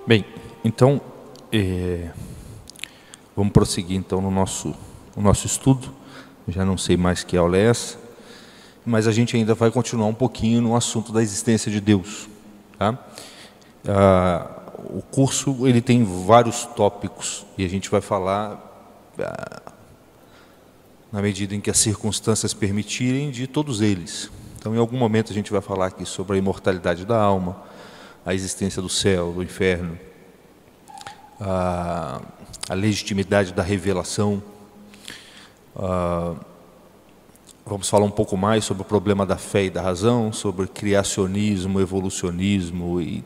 Bem, então, vamos prosseguir então no nosso estudo. Já não sei mais que aula é essa, mas a gente ainda vai continuar um pouquinho no assunto da existência de Deus. Tá? O curso ele tem vários tópicos e a gente vai falar, na medida em que as circunstâncias permitirem, de todos eles. Então, em algum momento a gente vai falar aqui sobre a imortalidade da alma, a existência do céu, do inferno, a legitimidade da revelação. Vamos falar um pouco mais sobre o problema da fé e da razão, sobre criacionismo, evolucionismo e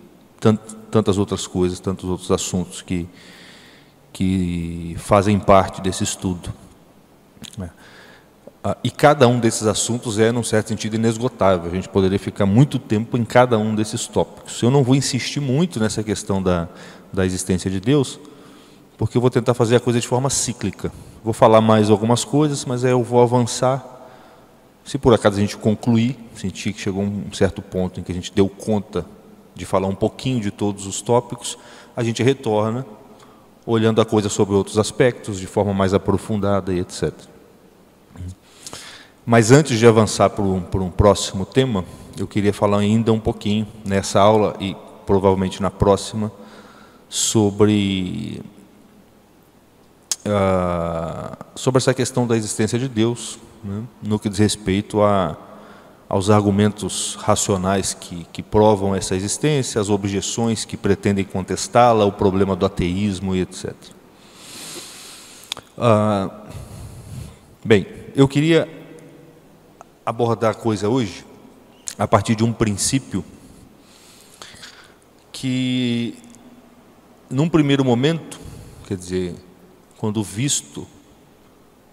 tantas outras coisas, tantos outros assuntos que fazem parte desse estudo. E cada um desses assuntos é, num certo sentido, inesgotável. A gente poderia ficar muito tempo em cada um desses tópicos. Eu não vou insistir muito nessa questão da existência de Deus, porque eu vou tentar fazer a coisa de forma cíclica. Vou falar mais algumas coisas, mas aí eu vou avançar. Se por acaso a gente concluir, sentir que chegou um certo ponto em que a gente deu conta de falar um pouquinho de todos os tópicos, a gente retorna, olhando a coisa sobre outros aspectos, de forma mais aprofundada e etc. Mas antes de avançar por um próximo tema, eu queria falar ainda um pouquinho, nessa aula e provavelmente na próxima, sobre essa questão da existência de Deus, né, no que diz respeito aos argumentos racionais que provam essa existência, as objeções que pretendem contestá-la, o problema do ateísmo e etc. Bem, eu queria abordar a coisa hoje a partir de um princípio que, num primeiro momento, quer dizer, quando visto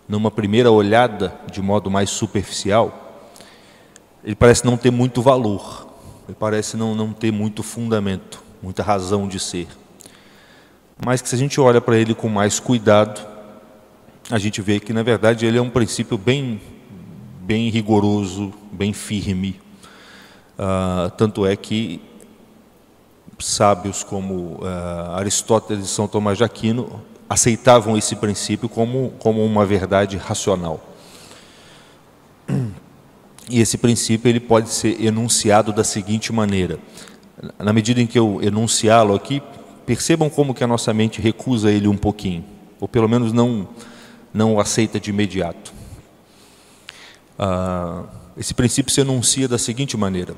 numa primeira olhada de modo mais superficial, ele parece não ter muito valor, ele parece não ter muito fundamento, muita razão de ser. Mas que se a gente olha para ele com mais cuidado, a gente vê que, na verdade, ele é um princípio bem rigoroso, bem firme. Tanto é que sábios como Aristóteles e São Tomás de Aquino aceitavam esse princípio como uma verdade racional. E esse princípio ele pode ser enunciado da seguinte maneira. Na medida em que eu enunciá-lo aqui, percebam como que a nossa mente recusa ele um pouquinho, ou pelo menos não o aceita de imediato. Esse princípio se enuncia da seguinte maneira: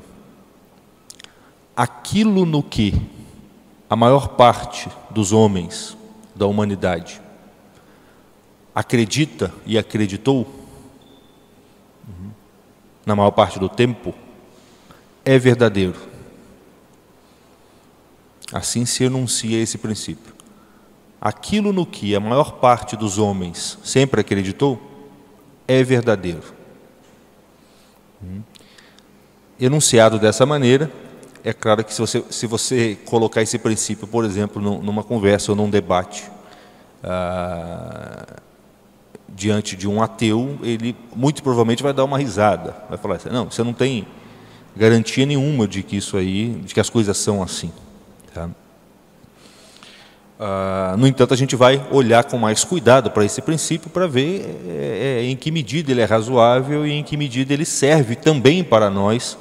aquilo no que a maior parte dos homens da humanidade acredita e acreditou, na maior parte do tempo, é verdadeiro. Assim se enuncia esse princípio. Aquilo no que a maior parte dos homens sempre acreditou, é verdadeiro. Enunciado dessa maneira, é claro que se você colocar esse princípio, por exemplo, numa conversa ou num debate, diante de um ateu, ele muito provavelmente vai dar uma risada, vai falar assim: não, você não tem garantia nenhuma de que isso aí, de que as coisas são assim. Tá? No entanto, a gente vai olhar com mais cuidado para esse princípio para ver em que medida ele é razoável e em que medida ele serve também para nós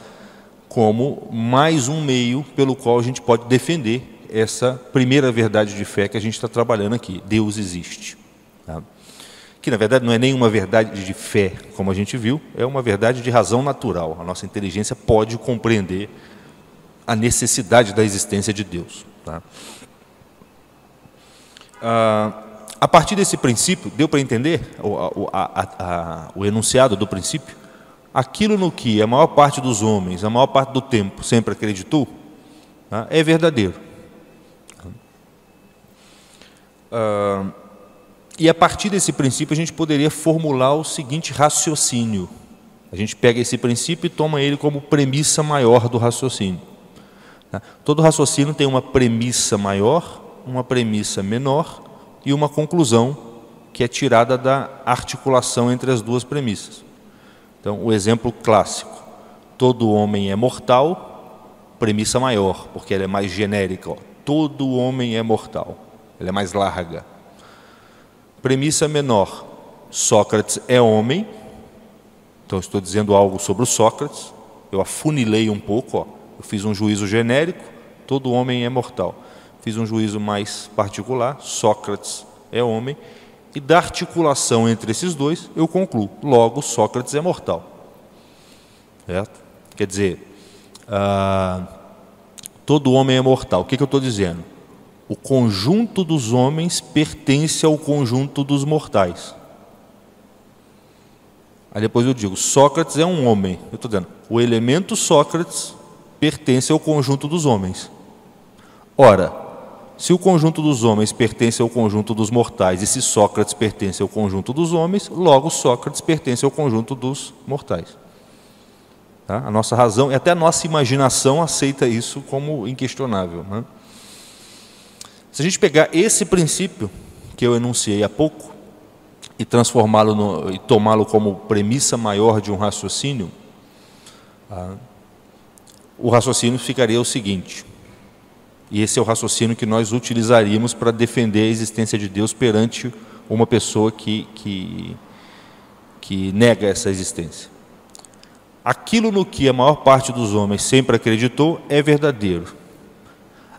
como mais um meio pelo qual a gente pode defender essa primeira verdade de fé que a gente está trabalhando aqui: Deus existe. Tá? Que, na verdade, não é nenhuma verdade de fé, como a gente viu, é uma verdade de razão natural. A nossa inteligência pode compreender a necessidade da existência de Deus. Tá? A partir desse princípio, deu para entender o enunciado do princípio? Aquilo no que a maior parte dos homens, a maior parte do tempo, sempre acreditou, tá, é verdadeiro. E a partir desse princípio a gente poderia formular o seguinte raciocínio. A gente pega esse princípio e toma ele como premissa maior do raciocínio. Tá? Todo raciocínio tem uma premissa maior, uma premissa menor e uma conclusão que é tirada da articulação entre as duas premissas. Então, o exemplo clássico: todo homem é mortal, premissa maior, porque ela é mais genérica. Ó. todo homem é mortal. Ela é mais larga. Premissa menor, Sócrates é homem. Então, estou dizendo algo sobre o Sócrates. Eu afunilei um pouco, ó. Eu fiz um juízo genérico, todo homem é mortal. Fiz um juízo mais particular, Sócrates é homem. E da articulação entre esses dois, eu concluo, logo, Sócrates é mortal. Certo? Quer dizer, todo homem é mortal. O que eu estou dizendo? O conjunto dos homens pertence ao conjunto dos mortais. Aí depois eu digo, Sócrates é um homem. Eu estou dizendo, o elemento Sócrates pertence ao conjunto dos homens. Ora, se o conjunto dos homens pertence ao conjunto dos mortais, e se Sócrates pertence ao conjunto dos homens, logo Sócrates pertence ao conjunto dos mortais. Tá? A nossa razão, e até a nossa imaginação aceita isso como inquestionável, né? Se a gente pegar esse princípio que eu enunciei há pouco e transformá-lo e tomá-lo como premissa maior de um raciocínio, o raciocínio ficaria o seguinte, e esse é o raciocínio que nós utilizaríamos para defender a existência de Deus perante uma pessoa que nega essa existência. Aquilo no que a maior parte dos homens sempre acreditou é verdadeiro.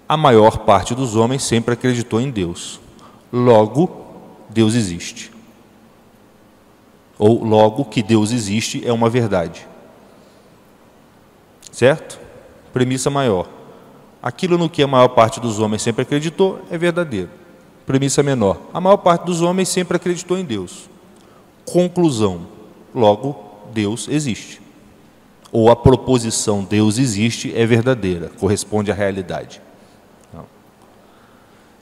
A maior parte dos homens sempre acreditou em Deus. Logo, Deus existe. Ou logo que Deus existe é uma verdade. Certo? Premissa maior. Aquilo no que a maior parte dos homens sempre acreditou é verdadeiro. Premissa menor. A maior parte dos homens sempre acreditou em Deus. Conclusão. Logo, Deus existe. Ou a proposição Deus existe é verdadeira, corresponde à realidade.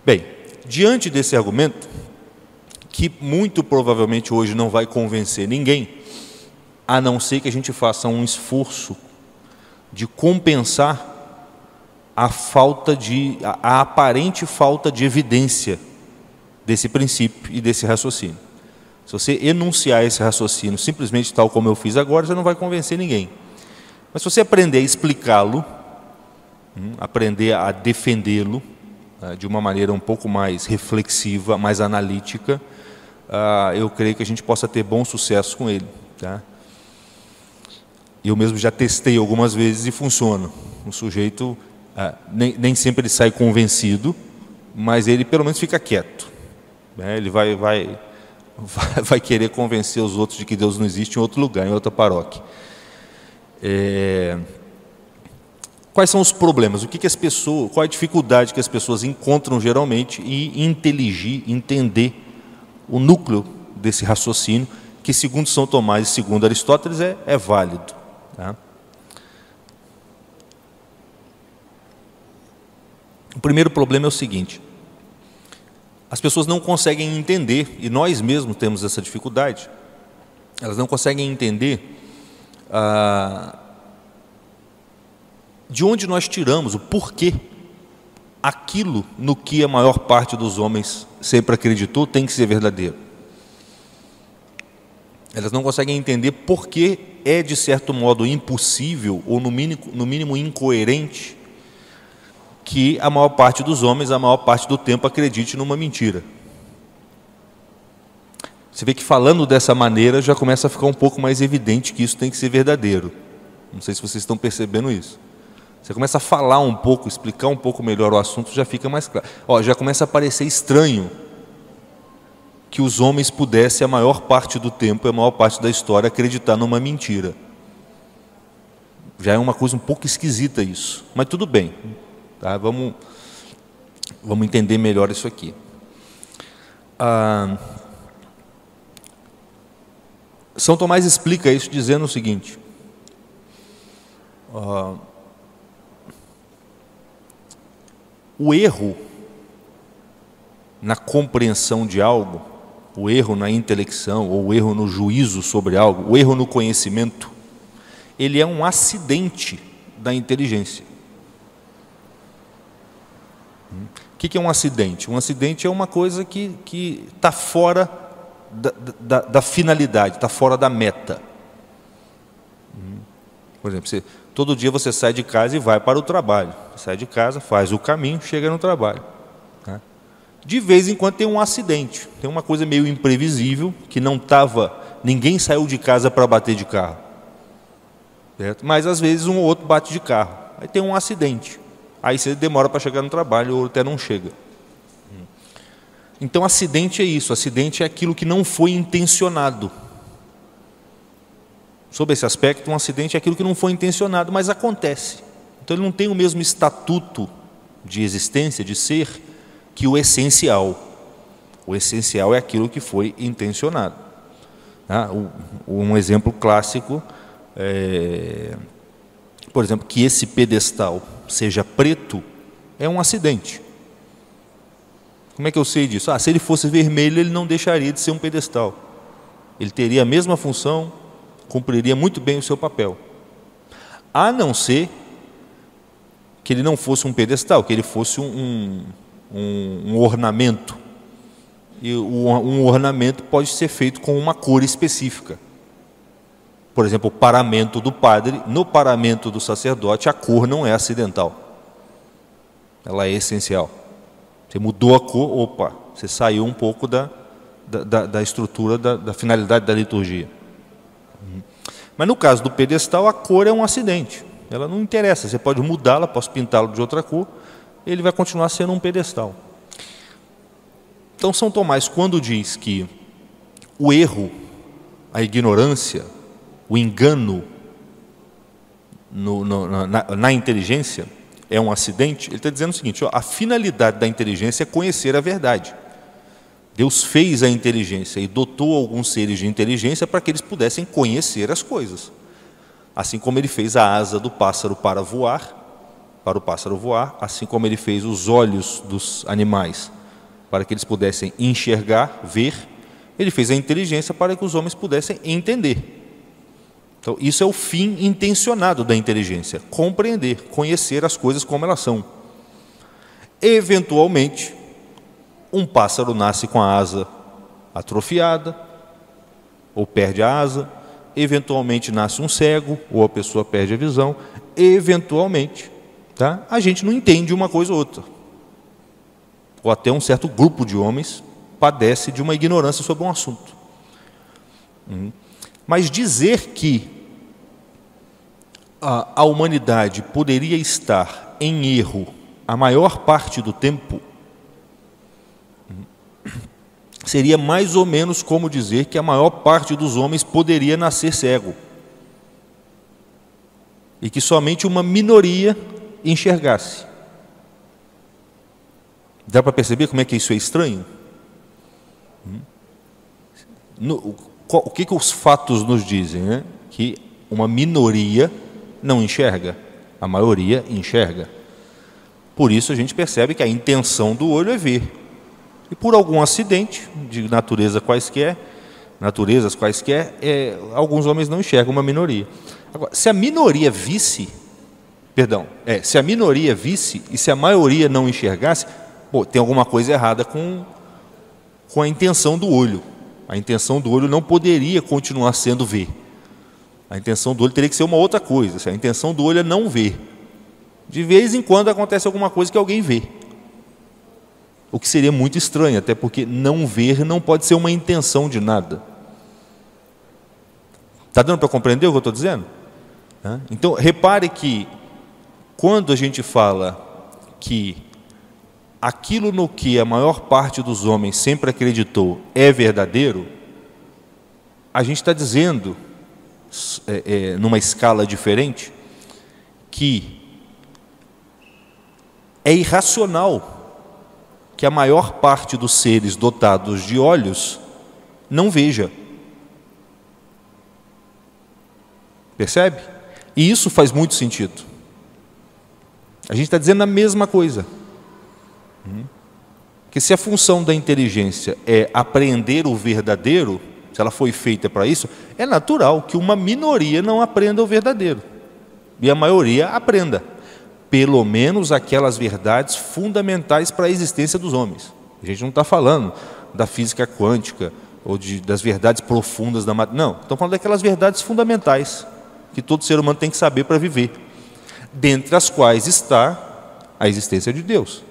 Bem, diante desse argumento, que muito provavelmente hoje não vai convencer ninguém, a não ser que a gente faça um esforço de compensar a aparente falta de evidência desse princípio e desse raciocínio. Se você enunciar esse raciocínio simplesmente tal como eu fiz agora, você não vai convencer ninguém. Mas se você aprender a explicá-lo, aprender a defendê-lo, de uma maneira um pouco mais reflexiva, mais analítica, eu creio que a gente possa ter bom sucesso com ele. Tá? Eu mesmo já testei algumas vezes e funciona. O sujeito, nem sempre ele sai convencido, mas ele pelo menos fica quieto. Né? Ele vai querer convencer os outros de que Deus não existe em outro lugar, em outra paróquia. Quais são os problemas? Qual a dificuldade que as pessoas encontram geralmente em entender o núcleo desse raciocínio, que segundo São Tomás e segundo Aristóteles é válido. Tá? O primeiro problema é o seguinte, as pessoas não conseguem entender, e nós mesmos temos essa dificuldade, elas não conseguem entender de onde nós tiramos, o porquê aquilo no que a maior parte dos homens sempre acreditou tem que ser verdadeiro. Elas não conseguem entender por que é, de certo modo, impossível, ou no mínimo incoerente, que a maior parte dos homens, a maior parte do tempo, acredite numa mentira. Você vê que falando dessa maneira já começa a ficar um pouco mais evidente que isso tem que ser verdadeiro. Não sei se vocês estão percebendo isso. Você começa a falar um pouco, explicar um pouco melhor o assunto, já fica mais claro. Já começa a parecer estranho que os homens pudessem, a maior parte do tempo, a maior parte da história, acreditar numa mentira. Já é uma coisa um pouco esquisita isso, mas tudo bem. Tá? Vamos entender melhor isso aqui. São Tomás explica isso dizendo o seguinte, o erro na compreensão de algo, o erro na intelecção, ou o erro no juízo sobre algo, o erro no conhecimento, ele é um acidente da inteligência. O que é um acidente? Um acidente é uma coisa que está fora da finalidade, está fora da meta. Por exemplo, Todo dia você sai de casa e vai para o trabalho. Sai de casa, faz o caminho, chega no trabalho. Tá? De vez em quando tem um acidente, tem uma coisa meio imprevisível, que não estava, ninguém saiu de casa para bater de carro. Certo? Mas às vezes um ou outro bate de carro. Aí tem um acidente. Aí você demora para chegar no trabalho ou até não chega. Então acidente é isso, acidente é aquilo que não foi intencionado. Sob esse aspecto, um acidente é aquilo que não foi intencionado, mas acontece. Então ele não tem o mesmo estatuto de existência, de ser, que o essencial. O essencial é aquilo que foi intencionado. Um exemplo clássico é, por exemplo, que esse pedestal seja preto, é um acidente. Como é que eu sei disso? Se ele fosse vermelho, ele não deixaria de ser um pedestal. Ele teria a mesma função, cumpriria muito bem o seu papel. A não ser que ele não fosse um pedestal, que ele fosse um ornamento. E um ornamento pode ser feito com uma cor específica. Por exemplo, o paramento do padre, no paramento do sacerdote, a cor não é acidental. Ela é essencial. Você mudou a cor, você saiu um pouco da estrutura, da finalidade da liturgia. Mas no caso do pedestal, a cor é um acidente. Ela não interessa, você pode mudá-la, posso pintá-lo de outra cor, ele vai continuar sendo um pedestal. Então São Tomás, quando diz que o erro, a ignorância, o engano na inteligência é um acidente, ele está dizendo o seguinte: a finalidade da inteligência é conhecer a verdade. Deus fez a inteligência e dotou alguns seres de inteligência para que eles pudessem conhecer as coisas. Assim como ele fez a asa do pássaro para o pássaro voar, assim como ele fez os olhos dos animais para que eles pudessem enxergar, ver, ele fez a inteligência para que os homens pudessem entender. Então, isso é o fim intencionado da inteligência: compreender, conhecer as coisas como elas são. Eventualmente, um pássaro nasce com a asa atrofiada, ou perde a asa. Eventualmente nasce um cego, ou a pessoa perde a visão. Eventualmente, a gente não entende uma coisa ou outra. Ou até um certo grupo de homens padece de uma ignorância sobre um assunto. Mas dizer que a humanidade poderia estar em erro a maior parte do tempo seria mais ou menos como dizer que a maior parte dos homens poderia nascer cego e que somente uma minoria enxergasse. Dá para perceber como é que isso é estranho? O que os fatos nos dizem? Né? Que uma minoria não enxerga, a maioria enxerga. Por isso a gente percebe que a intenção do olho é ver. E por algum acidente de naturezas quaisquer, alguns homens não enxergam, uma minoria. Agora, se a minoria visse e se a maioria não enxergasse, tem alguma coisa errada com a intenção do olho. A intenção do olho não poderia continuar sendo ver. A intenção do olho teria que ser uma outra coisa. A intenção do olho é não ver. De vez em quando acontece alguma coisa que alguém vê. O que seria muito estranho, até porque não ver não pode ser uma intenção de nada. Está dando para compreender o que eu estou dizendo? Então, repare que quando a gente fala que aquilo no que a maior parte dos homens sempre acreditou é verdadeiro, a gente está dizendo, numa escala diferente, que é irracional que a maior parte dos seres dotados de olhos não veja. Percebe? E isso faz muito sentido. A gente está dizendo a mesma coisa. Que se a função da inteligência é apreender o verdadeiro, se ela foi feita para isso, é natural que uma minoria não aprenda o verdadeiro e a maioria aprenda, pelo menos aquelas verdades fundamentais para a existência dos homens. A gente não está falando da física quântica ou das verdades profundas da matéria. Não, estamos falando daquelas verdades fundamentais que todo ser humano tem que saber para viver. dentre as quais está a existência de Deus.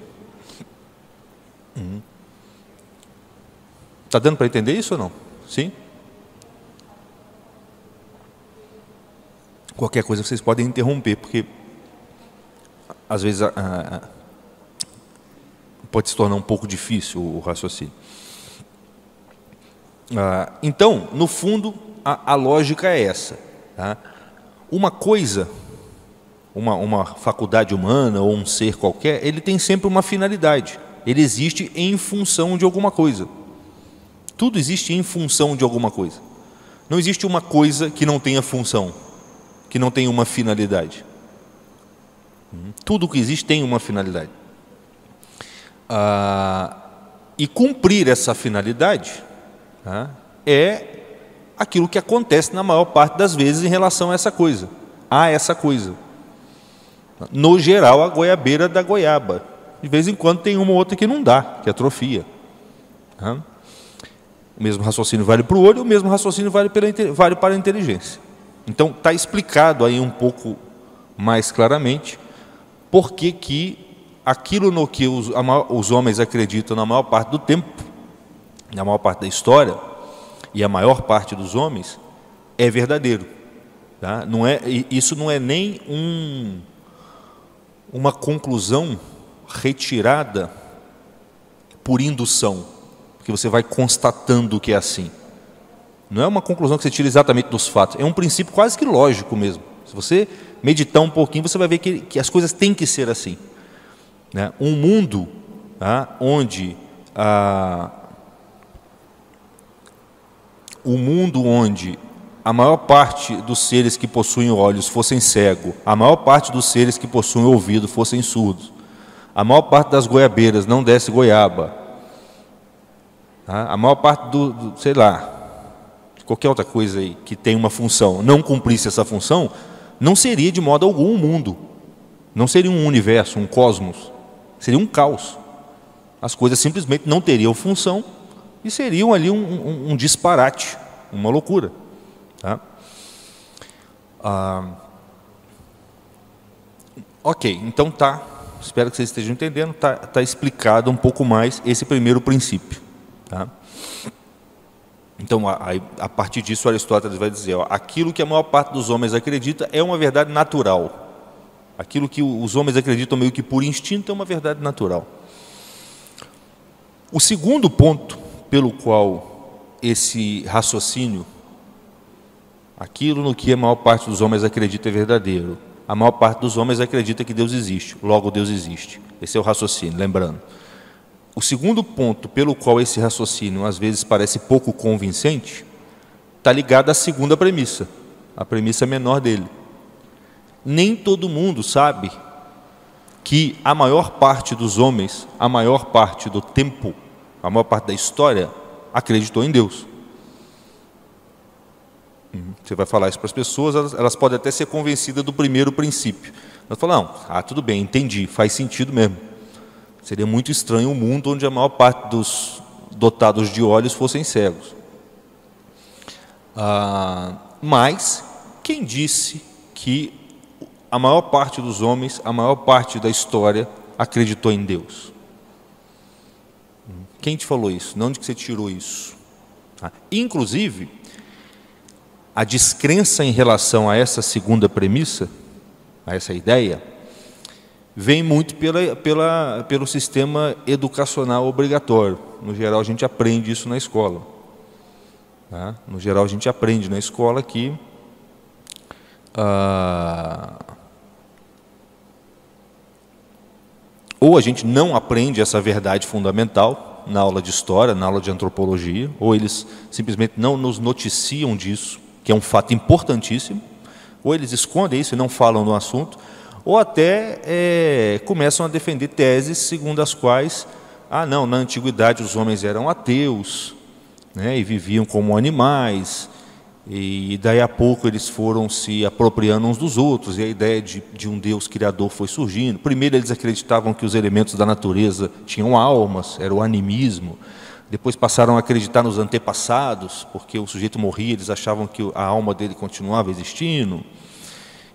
Está dando para entender isso ou não? Sim? Qualquer coisa vocês podem interromper, porque às vezes pode se tornar um pouco difícil o raciocínio. Então, no fundo, a lógica é essa. Tá? Uma coisa, uma faculdade humana ou um ser qualquer, ele tem sempre uma finalidade. Ele existe em função de alguma coisa. Tudo existe em função de alguma coisa. Não existe uma coisa que não tenha função, que não tenha uma finalidade. Tudo que existe tem uma finalidade. E cumprir essa finalidade é aquilo que acontece na maior parte das vezes em relação a essa coisa. No geral, a goiabeira da goiaba. De vez em quando tem uma ou outra que não dá, que atrofia. O mesmo raciocínio vale para o olho, o mesmo raciocínio vale para a inteligência. Então, está explicado aí um pouco mais claramente por que aquilo no que os homens acreditam na maior parte do tempo, na maior parte da história, e a maior parte dos homens, é verdadeiro. Tá? Isso não é nem uma conclusão retirada por indução, porque você vai constatando que é assim. Não é uma conclusão que você tira exatamente dos fatos, é um princípio quase que lógico mesmo. Se você meditar um pouquinho, você vai ver que as coisas têm que ser assim. Né? Um mundo onde a maior parte dos seres que possuem olhos fossem cegos, a maior parte dos seres que possuem ouvido fossem surdos, a maior parte das goiabeiras não desse goiaba, a maior parte sei lá, qualquer outra coisa aí que tem uma função, não cumprisse essa função, não seria de modo algum um mundo, não seria um universo, um cosmos, seria um caos. As coisas simplesmente não teriam função e seriam ali um disparate, uma loucura. Tá? Ok, então espero que vocês estejam entendendo, tá explicado um pouco mais esse primeiro princípio. Tá? Então, a partir disso, Aristóteles vai dizer, aquilo que a maior parte dos homens acredita é uma verdade natural. Aquilo que os homens acreditam meio que por instinto é uma verdade natural. O segundo ponto pelo qual esse raciocínio, aquilo no que a maior parte dos homens acredita é verdadeiro, a maior parte dos homens acredita que Deus existe, logo Deus existe. Esse é o raciocínio, lembrando. O segundo ponto pelo qual esse raciocínio às vezes parece pouco convincente, está ligado à segunda premissa, a premissa menor dele. Nem todo mundo sabe que a maior parte dos homens, a maior parte do tempo, a maior parte da história, acreditou em Deus. Você vai falar isso para as pessoas, elas podem até ser convencidas do primeiro princípio. Elas falam, não, tudo bem, entendi, faz sentido mesmo. Seria muito estranho um mundo onde a maior parte dos dotados de olhos fossem cegos. Mas, quem disse que a maior parte dos homens, a maior parte da história, acreditou em Deus? Quem te falou isso? De onde que você tirou isso? Inclusive, a descrença em relação a essa premissa, a essa ideia, vem muito pelo sistema educacional obrigatório. No geral, a gente aprende isso na escola. No geral, a gente aprende na escola que ou a gente não aprende essa verdade fundamental na aula de história, na aula de antropologia, ou eles simplesmente não nos noticiam disso, que é um fato importantíssimo, ou eles escondem isso e não falam no assunto, ou até começam a defender teses segundo as quais, não, na antiguidade os homens eram ateus, né, e viviam como animais, e daí a pouco eles foram se apropriando uns dos outros, e a ideia de um Deus criador foi surgindo. Primeiro eles acreditavam que os elementos da natureza tinham almas, era o animismo. Depois passaram a acreditar nos antepassados, porque o sujeito morria, eles achavam que a alma dele continuava existindo.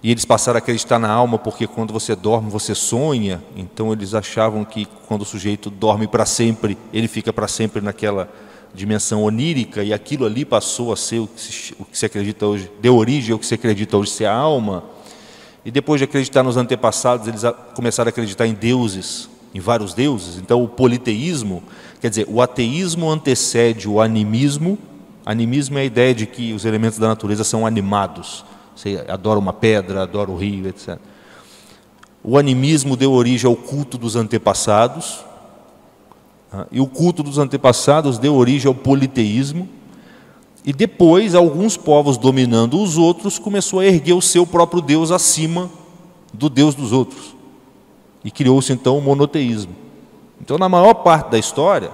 E eles passaram a acreditar na alma porque quando você dorme, você sonha. Então eles achavam que quando o sujeito dorme para sempre, ele fica para sempre naquela dimensão onírica, e aquilo ali passou a ser o que se acredita hoje, deu origem ao que se acredita hoje ser a alma. E depois de acreditar nos antepassados, eles começaram a acreditar em deuses, em vários deuses. Então o politeísmo, quer dizer, o ateísmo antecede o animismo. Animismo é a ideia de que os elementos da natureza são animados. Você adora uma pedra, adora o rio, etc. O animismo deu origem ao culto dos antepassados, e o culto dos antepassados deu origem ao politeísmo, e depois alguns povos dominando os outros começou a erguer o seu próprio Deus acima do Deus dos outros, e criou-se então o monoteísmo. Então na maior parte da história,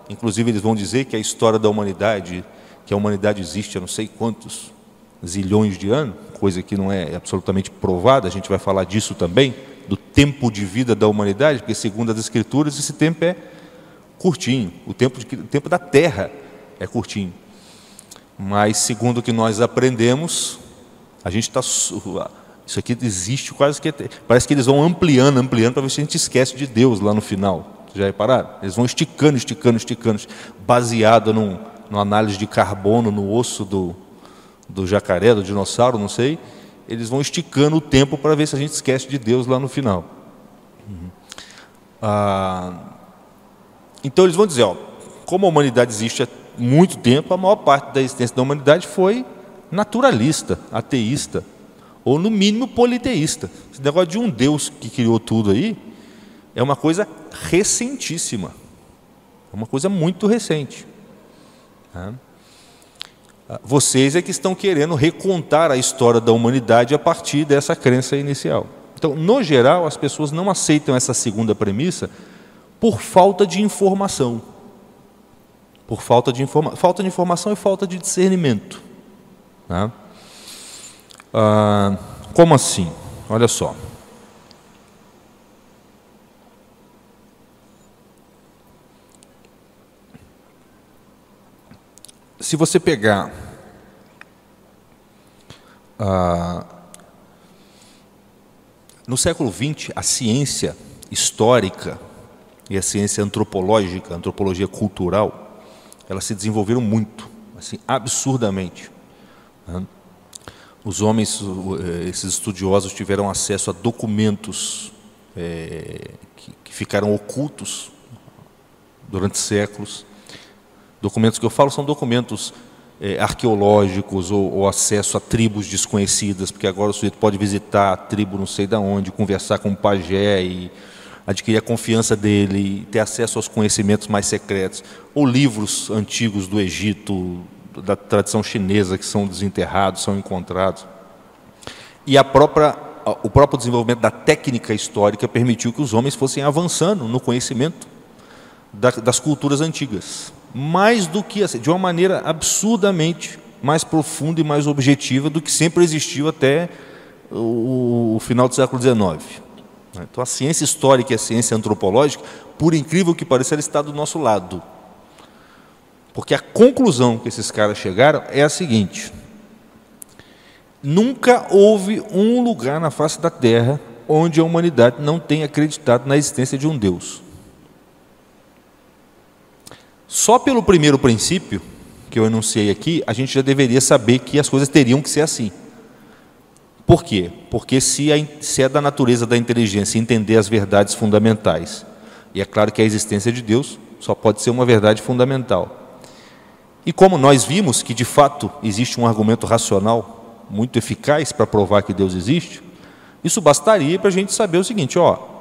inclusive eles vão dizer que a história da humanidade, que a humanidade existe há não sei quantos zilhões de anos, coisa que não é absolutamente provada, a gente vai falar disso também, do tempo de vida da humanidade, porque segundo as Escrituras esse tempo é curtinho, o tempo da Terra é curtinho. Mas segundo o que nós aprendemos, a gente está... Isso aqui existe quase que... Parece que eles vão ampliando para ver se a gente esquece de Deus lá no final. Já repararam? Eles vão esticando, baseado numa análise de carbono no osso do jacaré, do dinossauro, não sei. Eles vão esticando o tempo para ver se a gente esquece de Deus lá no final. Então eles vão dizer, como a humanidade existe há muito tempo, a maior parte da existência da humanidade foi naturalista, ateísta, ou no mínimo politeísta. Esse negócio de um Deus que criou tudo aí é uma coisa recentíssima, é uma coisa muito recente. Vocês é que estão querendo recontar a história da humanidade a partir dessa crença inicial. Então, no geral, as pessoas não aceitam essa segunda premissa por falta de informação. Por falta de informação e falta de discernimento. Como assim? Olha só. Se você pegar no século XX, a ciência histórica e a ciência antropológica, a antropologia cultural, elas se desenvolveram muito, assim, absurdamente. Os homens, esses estudiosos, tiveram acesso a documentos que ficaram ocultos durante séculos. Documentos que eu falo são documentos arqueológicos ou acesso a tribos desconhecidas, porque agora o sujeito pode visitar a tribo não sei de onde, conversar com o pajé e adquirir a confiança dele, e ter acesso aos conhecimentos mais secretos, ou livros antigos do Egito, da tradição chinesa, que são desenterrados, são encontrados. E o próprio desenvolvimento da técnica histórica permitiu que os homens fossem avançando no conhecimento das culturas antigas, mais do que assim, de uma maneira absurdamente mais profunda e mais objetiva do que sempre existiu até o final do século XIX. Então a ciência histórica e a ciência antropológica, por incrível que pareça, ela está do nosso lado. Porque a conclusão que esses caras chegaram é a seguinte: nunca houve um lugar na face da Terra onde a humanidade não tenha acreditado na existência de um Deus. Só pelo primeiro princípio, que eu enunciei aqui, a gente já deveria saber que as coisas teriam que ser assim. Por quê? Porque se é da natureza da inteligência entender as verdades fundamentais, e é claro que a existência de Deus só pode ser uma verdade fundamental. E como nós vimos que, de fato, existe um argumento racional muito eficaz para provar que Deus existe, isso bastaria para a gente saber o seguinte: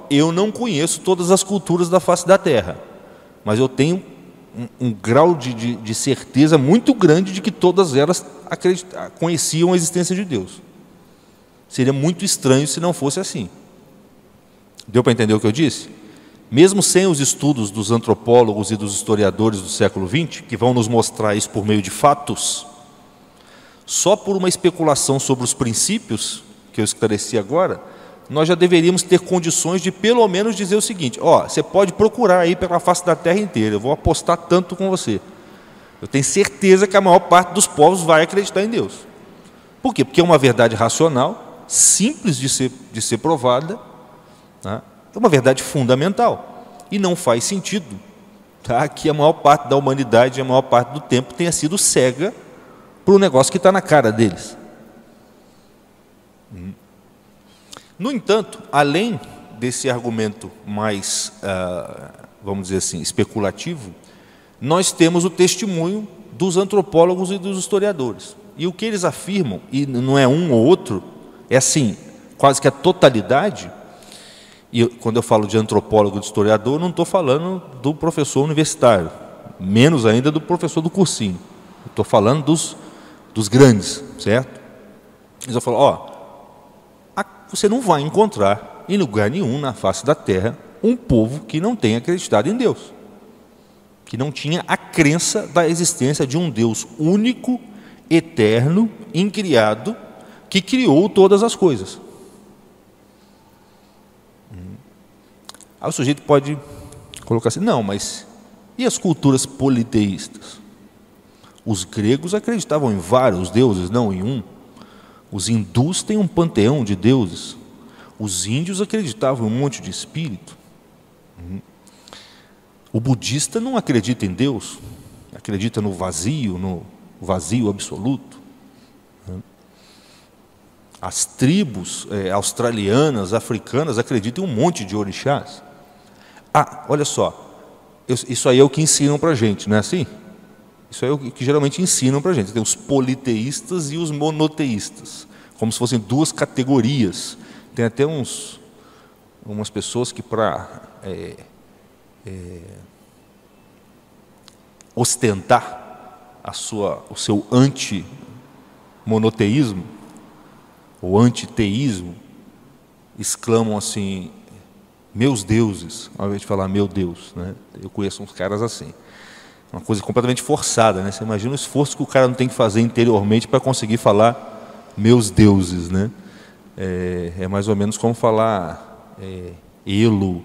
eu não conheço todas as culturas da face da Terra, mas eu tenho um grau de certeza muito grande de que todas elas conheciam a existência de Deus. Seria muito estranho se não fosse assim. Deu para entender o que eu disse? Mesmo sem os estudos dos antropólogos e dos historiadores do século XX, que vão nos mostrar isso por meio de fatos, só por uma especulação sobre os princípios, que eu esclareci agora, nós já deveríamos ter condições de pelo menos dizer o seguinte: você pode procurar aí pela face da Terra inteira, eu vou apostar tanto com você. Eu tenho certeza que a maior parte dos povos vai acreditar em Deus. Por quê? Porque é uma verdade racional, simples de ser provada, tá? É uma verdade fundamental. E não faz sentido, tá, que a maior parte da humanidade, a maior parte do tempo, tenha sido cega para o negócio que está na cara deles. No entanto, além desse argumento mais, vamos dizer assim, especulativo, nós temos o testemunho dos antropólogos e dos historiadores. E o que eles afirmam, e não é um ou outro, é assim, quase que a totalidade. E quando eu falo de antropólogo e de historiador, não estou falando do professor universitário, menos ainda do professor do cursinho. Estou falando dos grandes, certo? Eles vão falar, você não vai encontrar em lugar nenhum na face da terra um povo que não tenha acreditado em Deus, que não tinha a crença da existência de um Deus único, eterno, incriado, que criou todas as coisas. Aí o sujeito pode colocar assim, não, mas e as culturas politeístas? Os gregos acreditavam em vários deuses, não em um. Os hindus têm um panteão de deuses. Os índios acreditavam em um monte de espírito. O budista não acredita em Deus, acredita no vazio absoluto. As tribos australianas, africanas, acreditam em um monte de orixás. Olha só, isso aí é o que ensinam para a gente, não é assim? Isso aí é o que geralmente ensinam para a gente. Tem os politeístas e os monoteístas, como se fossem duas categorias. Tem até umas pessoas que, para ostentar o seu anti-monoteísmo, ou antiteísmo, exclamam assim, meus deuses, ao invés de falar meu Deus, né? Eu conheço uns caras assim. Uma coisa completamente forçada, né? Você imagina o esforço que o cara não tem que fazer interiormente para conseguir falar meus deuses, né? É mais ou menos como falar Elo,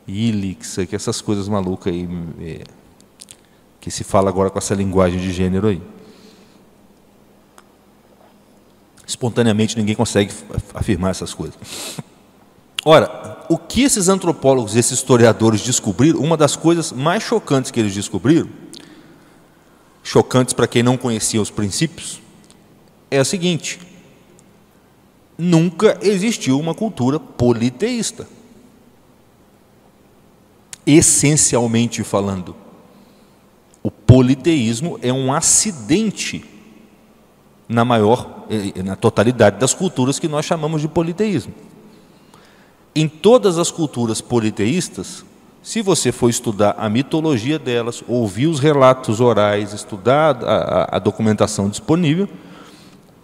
Ilix, essas coisas malucas aí, que se fala agora com essa linguagem de gênero aí. Espontaneamente ninguém consegue afirmar essas coisas. Ora, o que esses antropólogos e esses historiadores descobriram, uma das coisas mais chocantes que eles descobriram, chocantes para quem não conhecia os princípios, é a seguinte: nunca existiu uma cultura politeísta. Essencialmente falando, o politeísmo é um acidente na totalidade das culturas que nós chamamos de politeísmo. Em todas as culturas politeístas, se você for estudar a mitologia delas, ouvir os relatos orais, estudar a documentação disponível,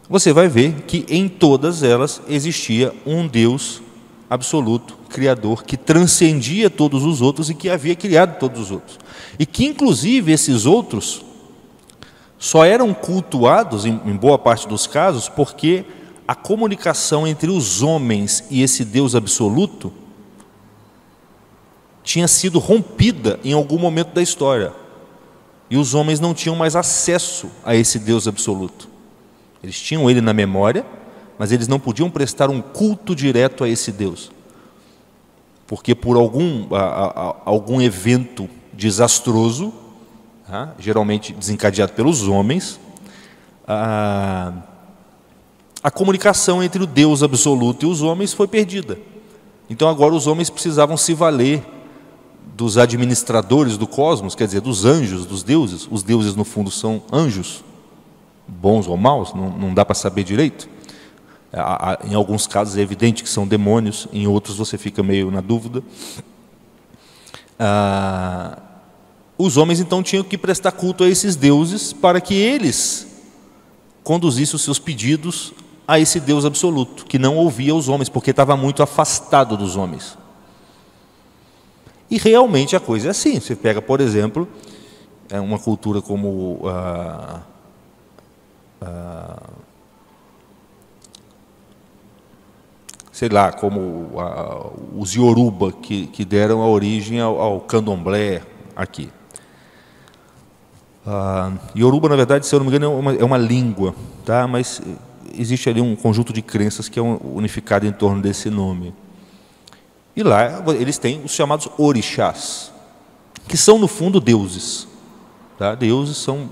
você vai ver que em todas elas existia um Deus absoluto, criador, que transcendia todos os outros e que havia criado todos os outros. E que, inclusive, esses outros só eram cultuados, em boa parte dos casos, porque a comunicação entre os homens e esse Deus absoluto tinha sido rompida em algum momento da história. E os homens não tinham mais acesso a esse Deus absoluto. Eles tinham ele na memória, mas eles não podiam prestar um culto direto a esse Deus. Porque por algum evento desastroso, geralmente desencadeado pelos homens, a comunicação entre o Deus absoluto e os homens foi perdida. Então agora os homens precisavam se valer dos administradores do cosmos, quer dizer, dos anjos, dos deuses. Os deuses, no fundo, são anjos, bons ou maus, não dá para saber direito. Em alguns casos é evidente que são demônios, em outros você fica meio na dúvida. Os homens então tinham que prestar culto a esses deuses para que eles conduzissem os seus pedidos a esse Deus absoluto, que não ouvia os homens, porque estava muito afastado dos homens. E realmente a coisa é assim. Você pega, por exemplo, uma cultura como sei lá, como os Yoruba, que deram a origem ao candomblé aqui. Yoruba, na verdade, se eu não me engano, é uma língua, tá? Mas existe ali um conjunto de crenças que é unificado em torno desse nome. E lá eles têm os chamados orixás, que são no fundo deuses. Tá? Deuses são,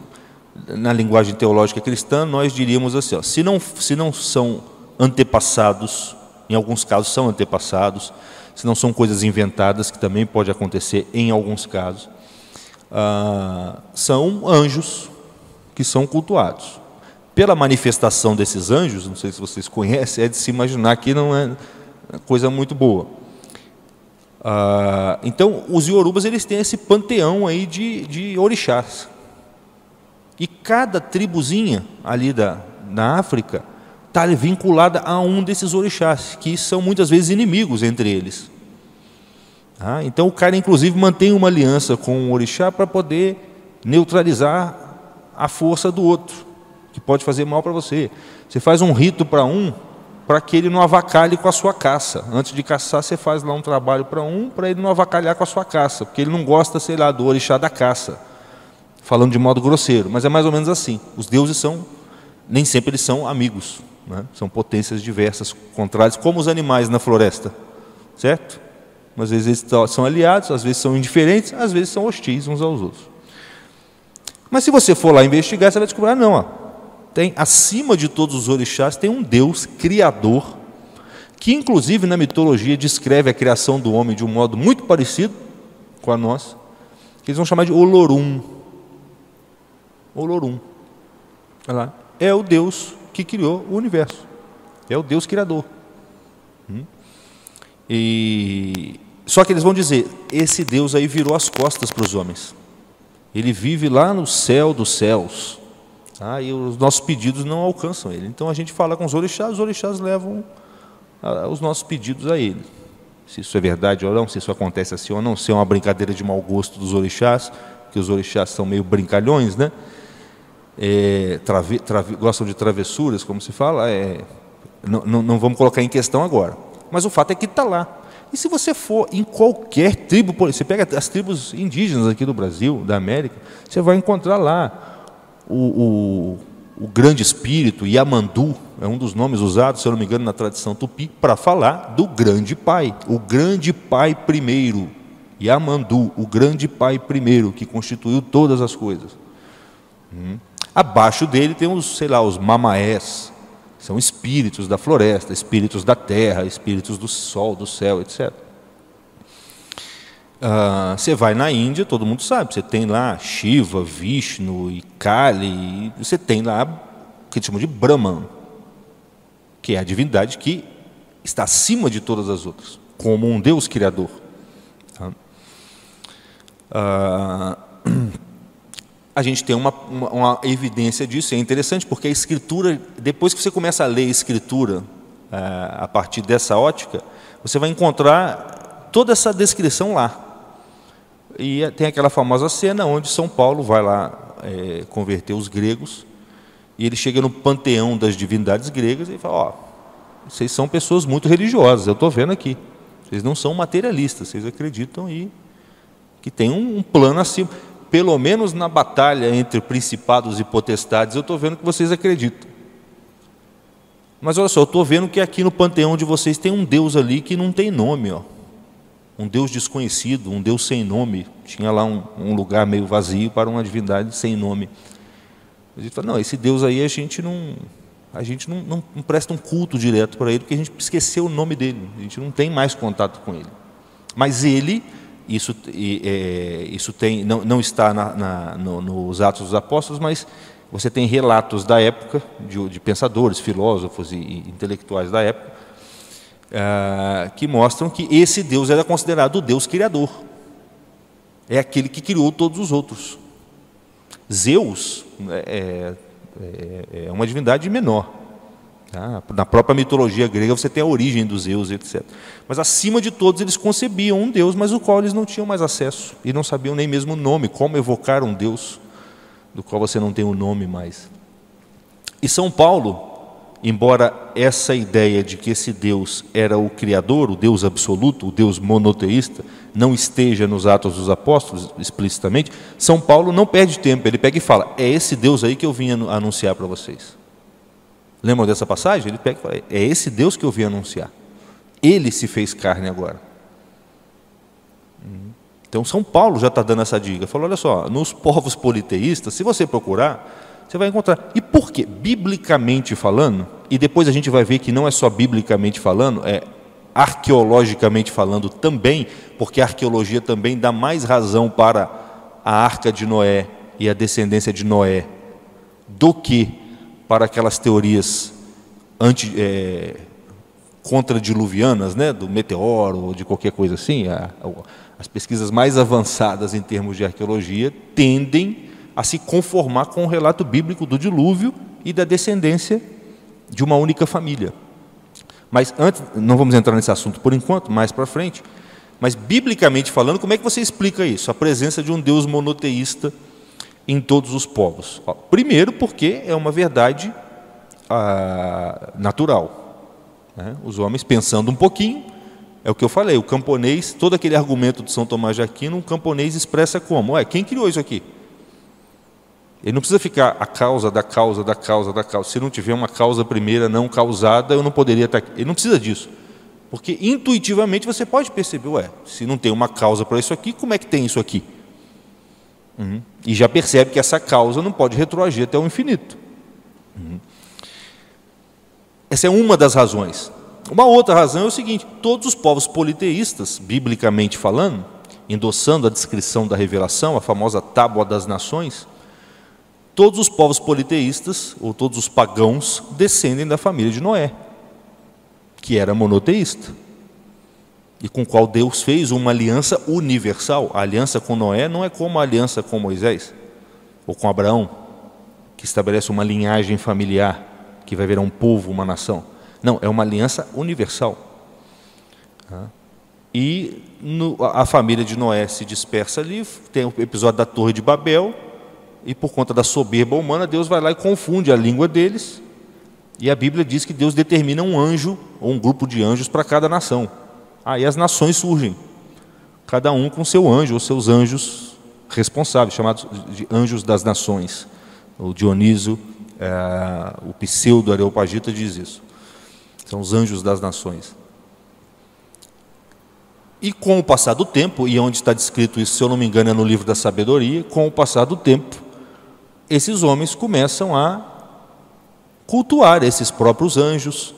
na linguagem teológica cristã, nós diríamos assim, ó, se não são antepassados, em alguns casos são antepassados, se não são coisas inventadas, que também pode acontecer em alguns casos, são anjos que são cultuados. Pela manifestação desses anjos, não sei se vocês conhecem, é de se imaginar que não é coisa muito boa. Então, os iorubas eles têm esse panteão aí de orixás. E cada tribuzinha ali na África está vinculada a um desses orixás, que são muitas vezes inimigos entre eles. Então, o cara, inclusive, mantém uma aliança com o orixá para poder neutralizar a força do outro, que pode fazer mal para você. Você faz um rito para que ele não avacalhe com a sua caça. Antes de caçar, você faz lá um trabalho para ele não avacalhar com a sua caça, porque ele não gosta, sei lá, do orixá da caça, falando de modo grosseiro, mas é mais ou menos assim. Os deuses nem sempre eles são amigos, né? São potências diversas, contrárias, como os animais na floresta, certo? Às vezes eles são aliados, às vezes são indiferentes, às vezes são hostis uns aos outros. Mas se você for lá investigar, você vai descobrir, tem, acima de todos os orixás, tem um Deus criador, que inclusive na mitologia descreve a criação do homem de um modo muito parecido com a nossa, que eles vão chamar de Olorum. Olorum. Olha lá. É o Deus que criou o universo. É o Deus criador. Só que eles vão dizer, esse Deus aí virou as costas para os homens. Ele vive lá no céu dos céus. E os nossos pedidos não alcançam ele. Então a gente fala com os orixás levam os nossos pedidos a ele. Se isso é verdade ou não, se isso acontece assim ou não, se é uma brincadeira de mau gosto dos orixás, que os orixás são meio brincalhões, né? Gostam de travessuras, como se fala, não vamos colocar em questão agora. Mas o fato é que está lá. E se você for em qualquer tribo, você pega as tribos indígenas aqui do Brasil, da América, você vai encontrar lá o grande espírito, Yamandu, é um dos nomes usados, se eu não me engano, na tradição tupi, para falar do grande pai, o grande pai primeiro, Yamandu, o grande pai primeiro, que constituiu todas as coisas. Abaixo dele tem os mamaés, são espíritos da floresta, espíritos da terra, espíritos do sol, do céu, etc. Você vai na Índia, todo mundo sabe, você tem lá Shiva, Vishnu e Kali, você tem lá o que eles chamam de Brahman, que é a divindade que está acima de todas as outras, como um Deus criador. A gente tem uma evidência disso, é interessante, porque a Escritura, depois que você começa a ler a Escritura, a partir dessa ótica, você vai encontrar toda essa descrição lá. E tem aquela famosa cena onde São Paulo vai lá converter os gregos, e ele chega no panteão das divindades gregas e fala, vocês são pessoas muito religiosas, eu estou vendo aqui, vocês não são materialistas, vocês acreditam que tem um plano acima. Pelo menos na batalha entre principados e potestades, eu estou vendo que vocês acreditam. Mas olha só, eu estou vendo que aqui no panteão de vocês tem um Deus ali que não tem nome, um Deus desconhecido, um Deus sem nome. Tinha lá um lugar meio vazio para uma divindade sem nome. A gente fala, não, esse Deus aí a gente não presta um culto direto para ele, porque a gente esqueceu o nome dele, a gente não tem mais contato com ele. Mas ele... Isso não está nos Atos dos Apóstolos, mas você tem relatos da época, de pensadores, filósofos e intelectuais da época, que mostram que esse Deus era considerado o Deus criador. É aquele que criou todos os outros. Zeus é uma divindade menor. Na própria mitologia grega você tem a origem dos Zeus, etc. Mas acima de todos eles concebiam um Deus, mas o qual eles não tinham mais acesso e não sabiam nem mesmo o nome, como evocar um Deus do qual você não tem o nome mais. E São Paulo, embora essa ideia de que esse Deus era o Criador, o Deus absoluto, o Deus monoteísta, não esteja nos Atos dos Apóstolos explicitamente, São Paulo não perde tempo, ele pega e fala, é esse Deus aí que eu vim anunciar para vocês. Lembram dessa passagem? Ele pega e fala, é esse Deus que eu vim anunciar. Ele se fez carne agora. Então São Paulo já está dando essa dica. Falou, olha só, nos povos politeístas, se você procurar, você vai encontrar. E por quê? Biblicamente falando, e depois a gente vai ver que não é só biblicamente falando, é arqueologicamente falando também, porque a arqueologia também dá mais razão para a arca de Noé e a descendência de Noé do que para aquelas teorias contradiluvianas, né, do meteoro ou de qualquer coisa assim. As pesquisas mais avançadas em termos de arqueologia tendem a se conformar com o relato bíblico do dilúvio e da descendência de uma única família. Mas antes, não vamos entrar nesse assunto por enquanto, mais para frente, mas biblicamente falando, como é que você explica isso? A presença de um Deus monoteísta em todos os povos. Primeiro, porque é uma verdade natural, né? Os homens, pensando um pouquinho, é o que eu falei, o camponês, todo aquele argumento de São Tomás de Aquino, um camponês expressa como? Quem criou isso aqui? Ele não precisa ficar a causa da causa da causa da causa. Se não tiver uma causa primeira não causada, eu não poderia estar aqui. Ele não precisa disso. Porque intuitivamente você pode perceber, se não tem uma causa para isso aqui, como é que tem isso aqui? E já percebe que essa causa não pode retroagir até o infinito. Essa é uma das razões. Uma outra razão é o seguinte, todos os povos politeístas, biblicamente falando, endossando a descrição da revelação, a famosa Tábua das Nações, todos os povos politeístas, ou todos os pagãos, descendem da família de Noé, que era monoteísta, e com o qual Deus fez uma aliança universal. A aliança com Noé não é como a aliança com Moisés, ou com Abraão, que estabelece uma linhagem familiar, que vai virar um povo, uma nação. Não, é uma aliança universal. E a família de Noé se dispersa ali, tem o episódio da Torre de Babel, e por conta da soberba humana, Deus vai lá e confunde a língua deles, e a Bíblia diz que Deus determina um anjo, ou um grupo de anjos para cada nação. Aí as nações surgem, cada um com seu anjo, ou seus anjos responsáveis, chamados de anjos das nações. O Dioniso, o Pseudo-Areopagita diz isso. São os anjos das nações. E com o passar do tempo, e onde está descrito isso, se eu não me engano, é no livro da sabedoria, com o passar do tempo, esses homens começam a cultuar esses próprios anjos,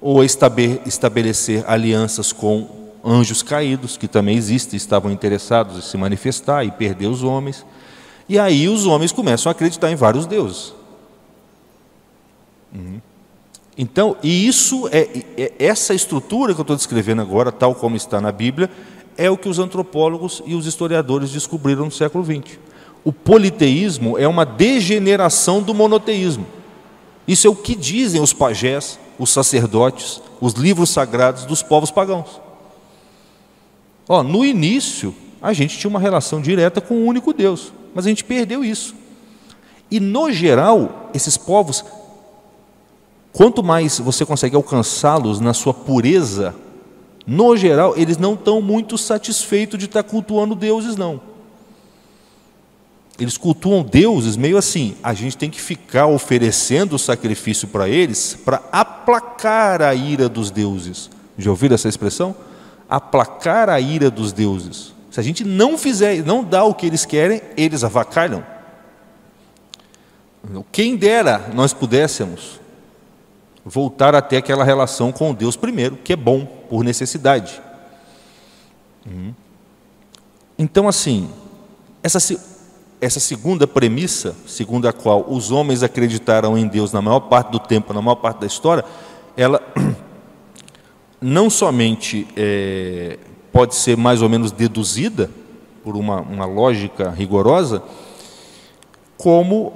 ou a estabelecer alianças com anjos caídos, que também existem, estavam interessados em se manifestar e perder os homens. E aí os homens começam a acreditar em vários deuses. Então, e isso essa estrutura que eu estou descrevendo agora, tal como está na Bíblia, é o que os antropólogos e os historiadores descobriram no século XX. O politeísmo é uma degeneração do monoteísmo. Isso é o que dizem os pajés, os sacerdotes, os livros sagrados dos povos pagãos. No início, a gente tinha uma relação direta com um único Deus, mas a gente perdeu isso. E, no geral, esses povos, quanto mais você consegue alcançá-los na sua pureza, no geral, eles não estão muito satisfeitos de estar cultuando deuses, não. Eles cultuam deuses meio assim, a gente tem que ficar oferecendo o sacrifício para eles para aplacar a ira dos deuses. Já ouviram essa expressão? Aplacar a ira dos deuses. Se a gente não fizer, não dá o que eles querem, eles avacalham. Quem dera nós pudéssemos voltar até aquela relação com Deus primeiro, que é bom, por necessidade. Então, assim, essa segunda premissa, segundo a qual os homens acreditaram em Deus na maior parte do tempo, na maior parte da história, ela não somente pode ser mais ou menos deduzida por uma lógica rigorosa, como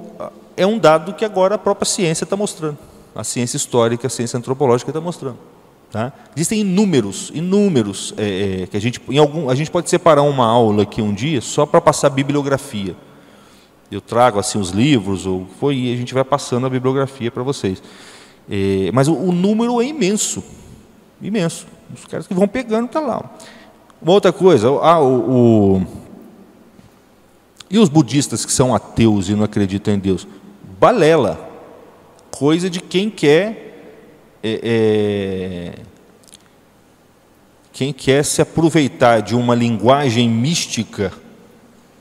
é um dado que agora a própria ciência está mostrando. A ciência histórica, a ciência antropológica está mostrando. Tá? Existem inúmeros, que a gente pode separar uma aula aqui um dia só para passar bibliografia. Eu trago assim os livros, e a gente vai passando a bibliografia para vocês. Mas o número é imenso, imenso. Os caras que vão pegando está lá. Uma outra coisa, e os budistas que são ateus e não acreditam em Deus? Balela. coisa de quem quer se aproveitar de uma linguagem mística.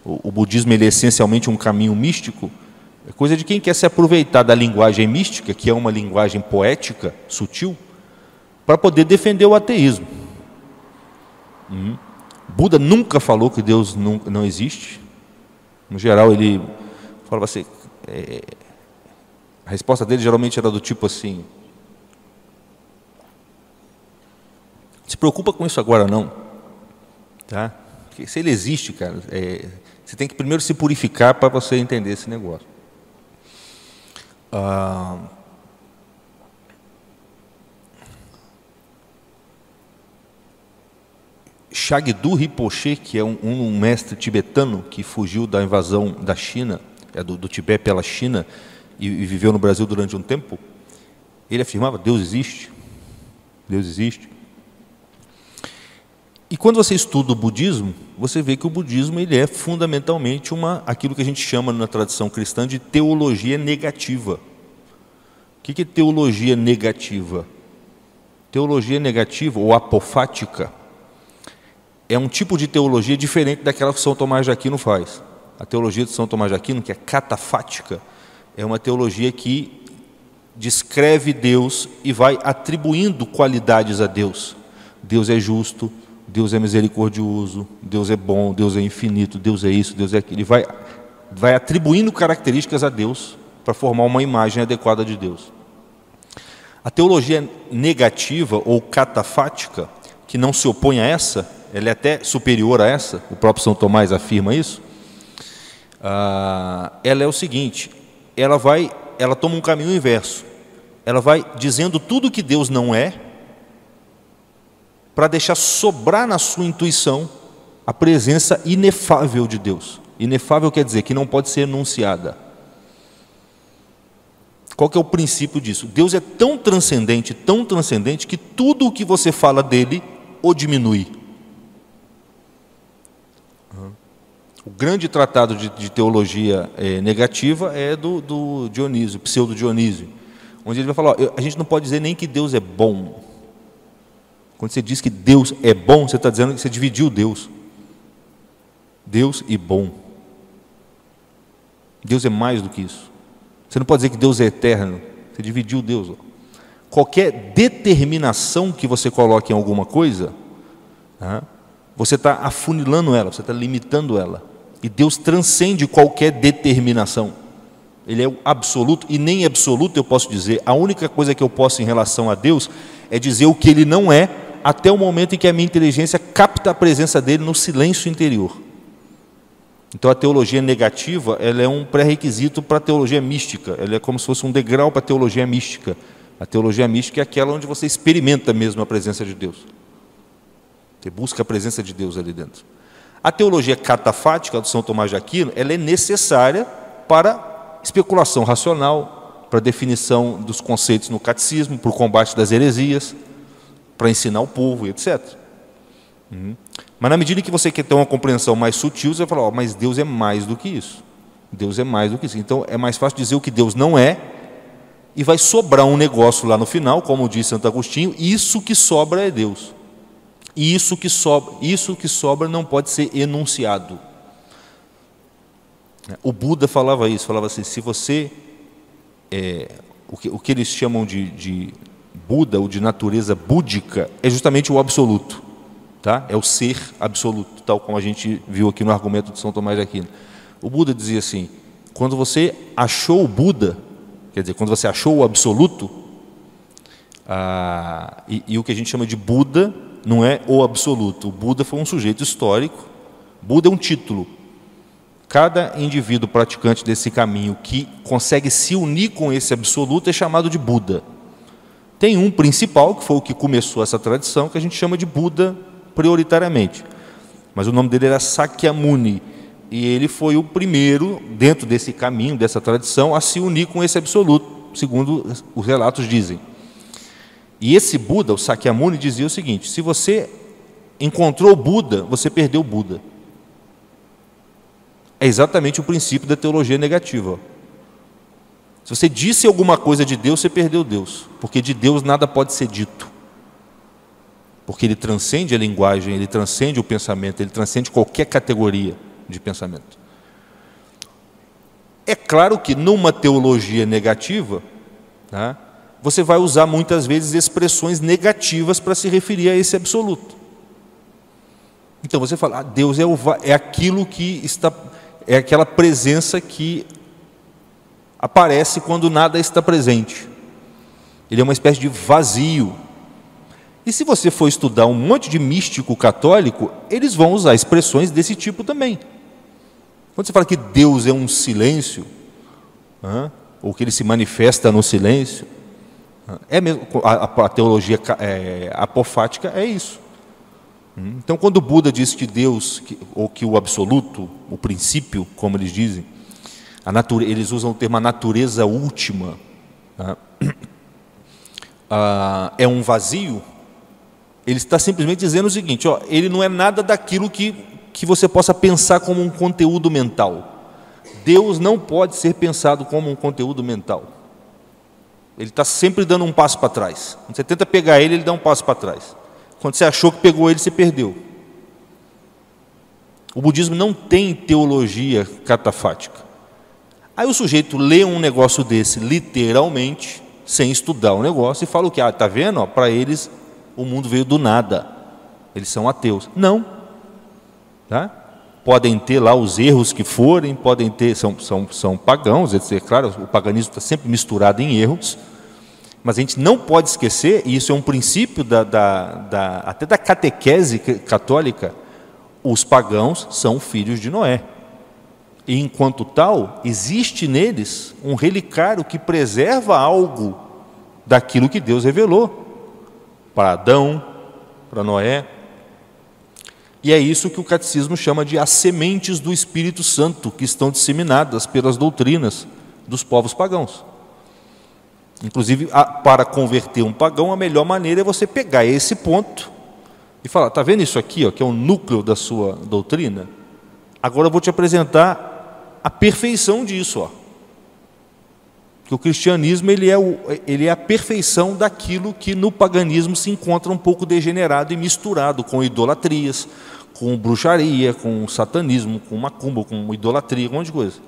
O budismo ele é essencialmente um caminho místico. É coisa de quem quer se aproveitar da linguagem mística, que é uma linguagem poética, sutil, para poder defender o ateísmo. Buda nunca falou que Deus não existe. No geral, ele falava assim, a resposta dele geralmente era do tipo assim: se preocupa com isso agora não, tá? Porque se ele existe, cara, você tem que primeiro se purificar para você entender esse negócio. Shagdu Rinpoche, que é um mestre tibetano que fugiu da invasão da China, do Tibete pela China, e viveu no Brasil durante um tempo, ele afirmava: Deus existe. Deus existe. E quando você estuda o budismo, você vê que o budismo ele é fundamentalmente aquilo que a gente chama na tradição cristã de teologia negativa. O que é teologia negativa? Teologia negativa, ou apofática, é um tipo de teologia diferente daquela que São Tomás de Aquino faz. A teologia de São Tomás de Aquino, que é catafática, é uma teologia que descreve Deus e vai atribuindo qualidades a Deus. Deus é justo, Deus é misericordioso, Deus é bom, Deus é infinito, Deus é isso, Deus é aquilo. Ele vai atribuindo características a Deus para formar uma imagem adequada de Deus. A teologia negativa ou catafática, que não se opõe a essa, ela é até superior a essa, o próprio São Tomás afirma isso, ela é o seguinte: ela toma um caminho inverso. Ela vai dizendo tudo que Deus não é, para deixar sobrar na sua intuição a presença inefável de Deus. Inefável quer dizer que não pode ser enunciada. Qual que é o princípio disso? Deus é tão transcendente, que tudo o que você fala dele o diminui. O grande tratado de teologia negativa é do Dionísio, pseudo Dionísio, onde ele vai falar: a gente não pode dizer nem que Deus é bom. Quando você diz que Deus é bom, você está dizendo que você dividiu Deus. Deus e bom. Deus é mais do que isso. Você não pode dizer que Deus é eterno. Você dividiu Deus. Qualquer determinação que você coloque em alguma coisa, você está afunilando ela, você está limitando ela. E Deus transcende qualquer determinação. Ele é o absoluto, e nem absoluto eu posso dizer. A única coisa que eu posso em relação a Deus é dizer o que Ele não é, até o momento em que a minha inteligência capta a presença dele no silêncio interior. Então a teologia negativa, ela é um pré-requisito para a teologia mística. Ela é como se fosse um degrau para a teologia mística. A teologia mística é aquela onde você experimenta mesmo a presença de Deus. Você busca a presença de Deus ali dentro. A teologia catafática do São Tomás de Aquino, ela é necessária para especulação racional, para definição dos conceitos no catecismo, para o combate das heresias, para ensinar o povo, etc. Mas na medida que você quer ter uma compreensão mais sutil, você vai falar: mas Deus é mais do que isso. Deus é mais do que isso. Então é mais fácil dizer o que Deus não é, e vai sobrar um negócio lá no final, como diz Santo Agostinho: isso que sobra é Deus. E isso que sobra não pode ser enunciado. O Buda falava isso, falava assim: se você, o que eles chamam de Buda, ou de natureza búdica, é justamente o absoluto, tá? É o ser absoluto, tal como a gente viu aqui no argumento de São Tomás de Aquino. O Buda dizia assim: quando você achou o Buda, quer dizer, quando você achou o absoluto, e o que a gente chama de Buda não é o absoluto. O Buda foi um sujeito histórico. Buda é um título. Cada indivíduo praticante desse caminho que consegue se unir com esse absoluto é chamado de Buda. Tem um principal, que foi o que começou essa tradição, que a gente chama de Buda prioritariamente. Mas o nome dele era Sakyamuni. E ele foi o primeiro, dentro desse caminho, dessa tradição, a se unir com esse absoluto, segundo os relatos dizem. E esse Buda, o Sakyamuni, dizia o seguinte: se você encontrou o Buda, você perdeu o Buda. É exatamente o princípio da teologia negativa. Se você disse alguma coisa de Deus, você perdeu Deus, porque de Deus nada pode ser dito, porque Ele transcende a linguagem, Ele transcende o pensamento, Ele transcende qualquer categoria de pensamento. É claro que numa teologia negativa, tá, você vai usar muitas vezes expressões negativas para se referir a esse absoluto. Então você fala, Deus é aquilo que está, é aquela presença que aparece quando nada está presente. Ele é uma espécie de vazio. E se você for estudar um monte de místico católico, eles vão usar expressões desse tipo também. Quando você fala que Deus é um silêncio, ou que Ele se manifesta no silêncio, é mesmo, a teologia apofática é isso. Então, quando o Buda diz que Deus, ou que o absoluto, o princípio, como eles dizem, eles usam o termo natureza última, é um vazio, ele está simplesmente dizendo o seguinte, ele não é nada daquilo que você possa pensar como um conteúdo mental. Deus não pode ser pensado como um conteúdo mental. Ele está sempre dando um passo para trás. Quando você tenta pegar ele, ele dá um passo para trás. Quando você achou que pegou ele, você perdeu. O budismo não tem teologia catafática. Aí o sujeito lê um negócio desse literalmente, sem estudar o negócio, e fala o quê? Está vendo? Para eles o mundo veio do nada. Eles são ateus. Não. Tá? Podem ter lá os erros que forem, podem ter, são pagãos, etc. Claro, o paganismo está sempre misturado em erros, mas a gente não pode esquecer, e isso é um princípio até da catequese católica, os pagãos são filhos de Noé. E, enquanto tal, existe neles um relicário que preserva algo daquilo que Deus revelou para Adão, para Noé. E é isso que o catecismo chama de as sementes do Espírito Santo, que estão disseminadas pelas doutrinas dos povos pagãos. Inclusive, para converter um pagão, a melhor maneira é você pegar esse ponto e falar, está vendo isso aqui, que é o núcleo da sua doutrina? Agora eu vou te apresentar a perfeição disso. Que o cristianismo ele é a perfeição daquilo que no paganismo se encontra um pouco degenerado e misturado com idolatrias, com bruxaria, com satanismo, com macumba, com idolatria, um monte de coisa.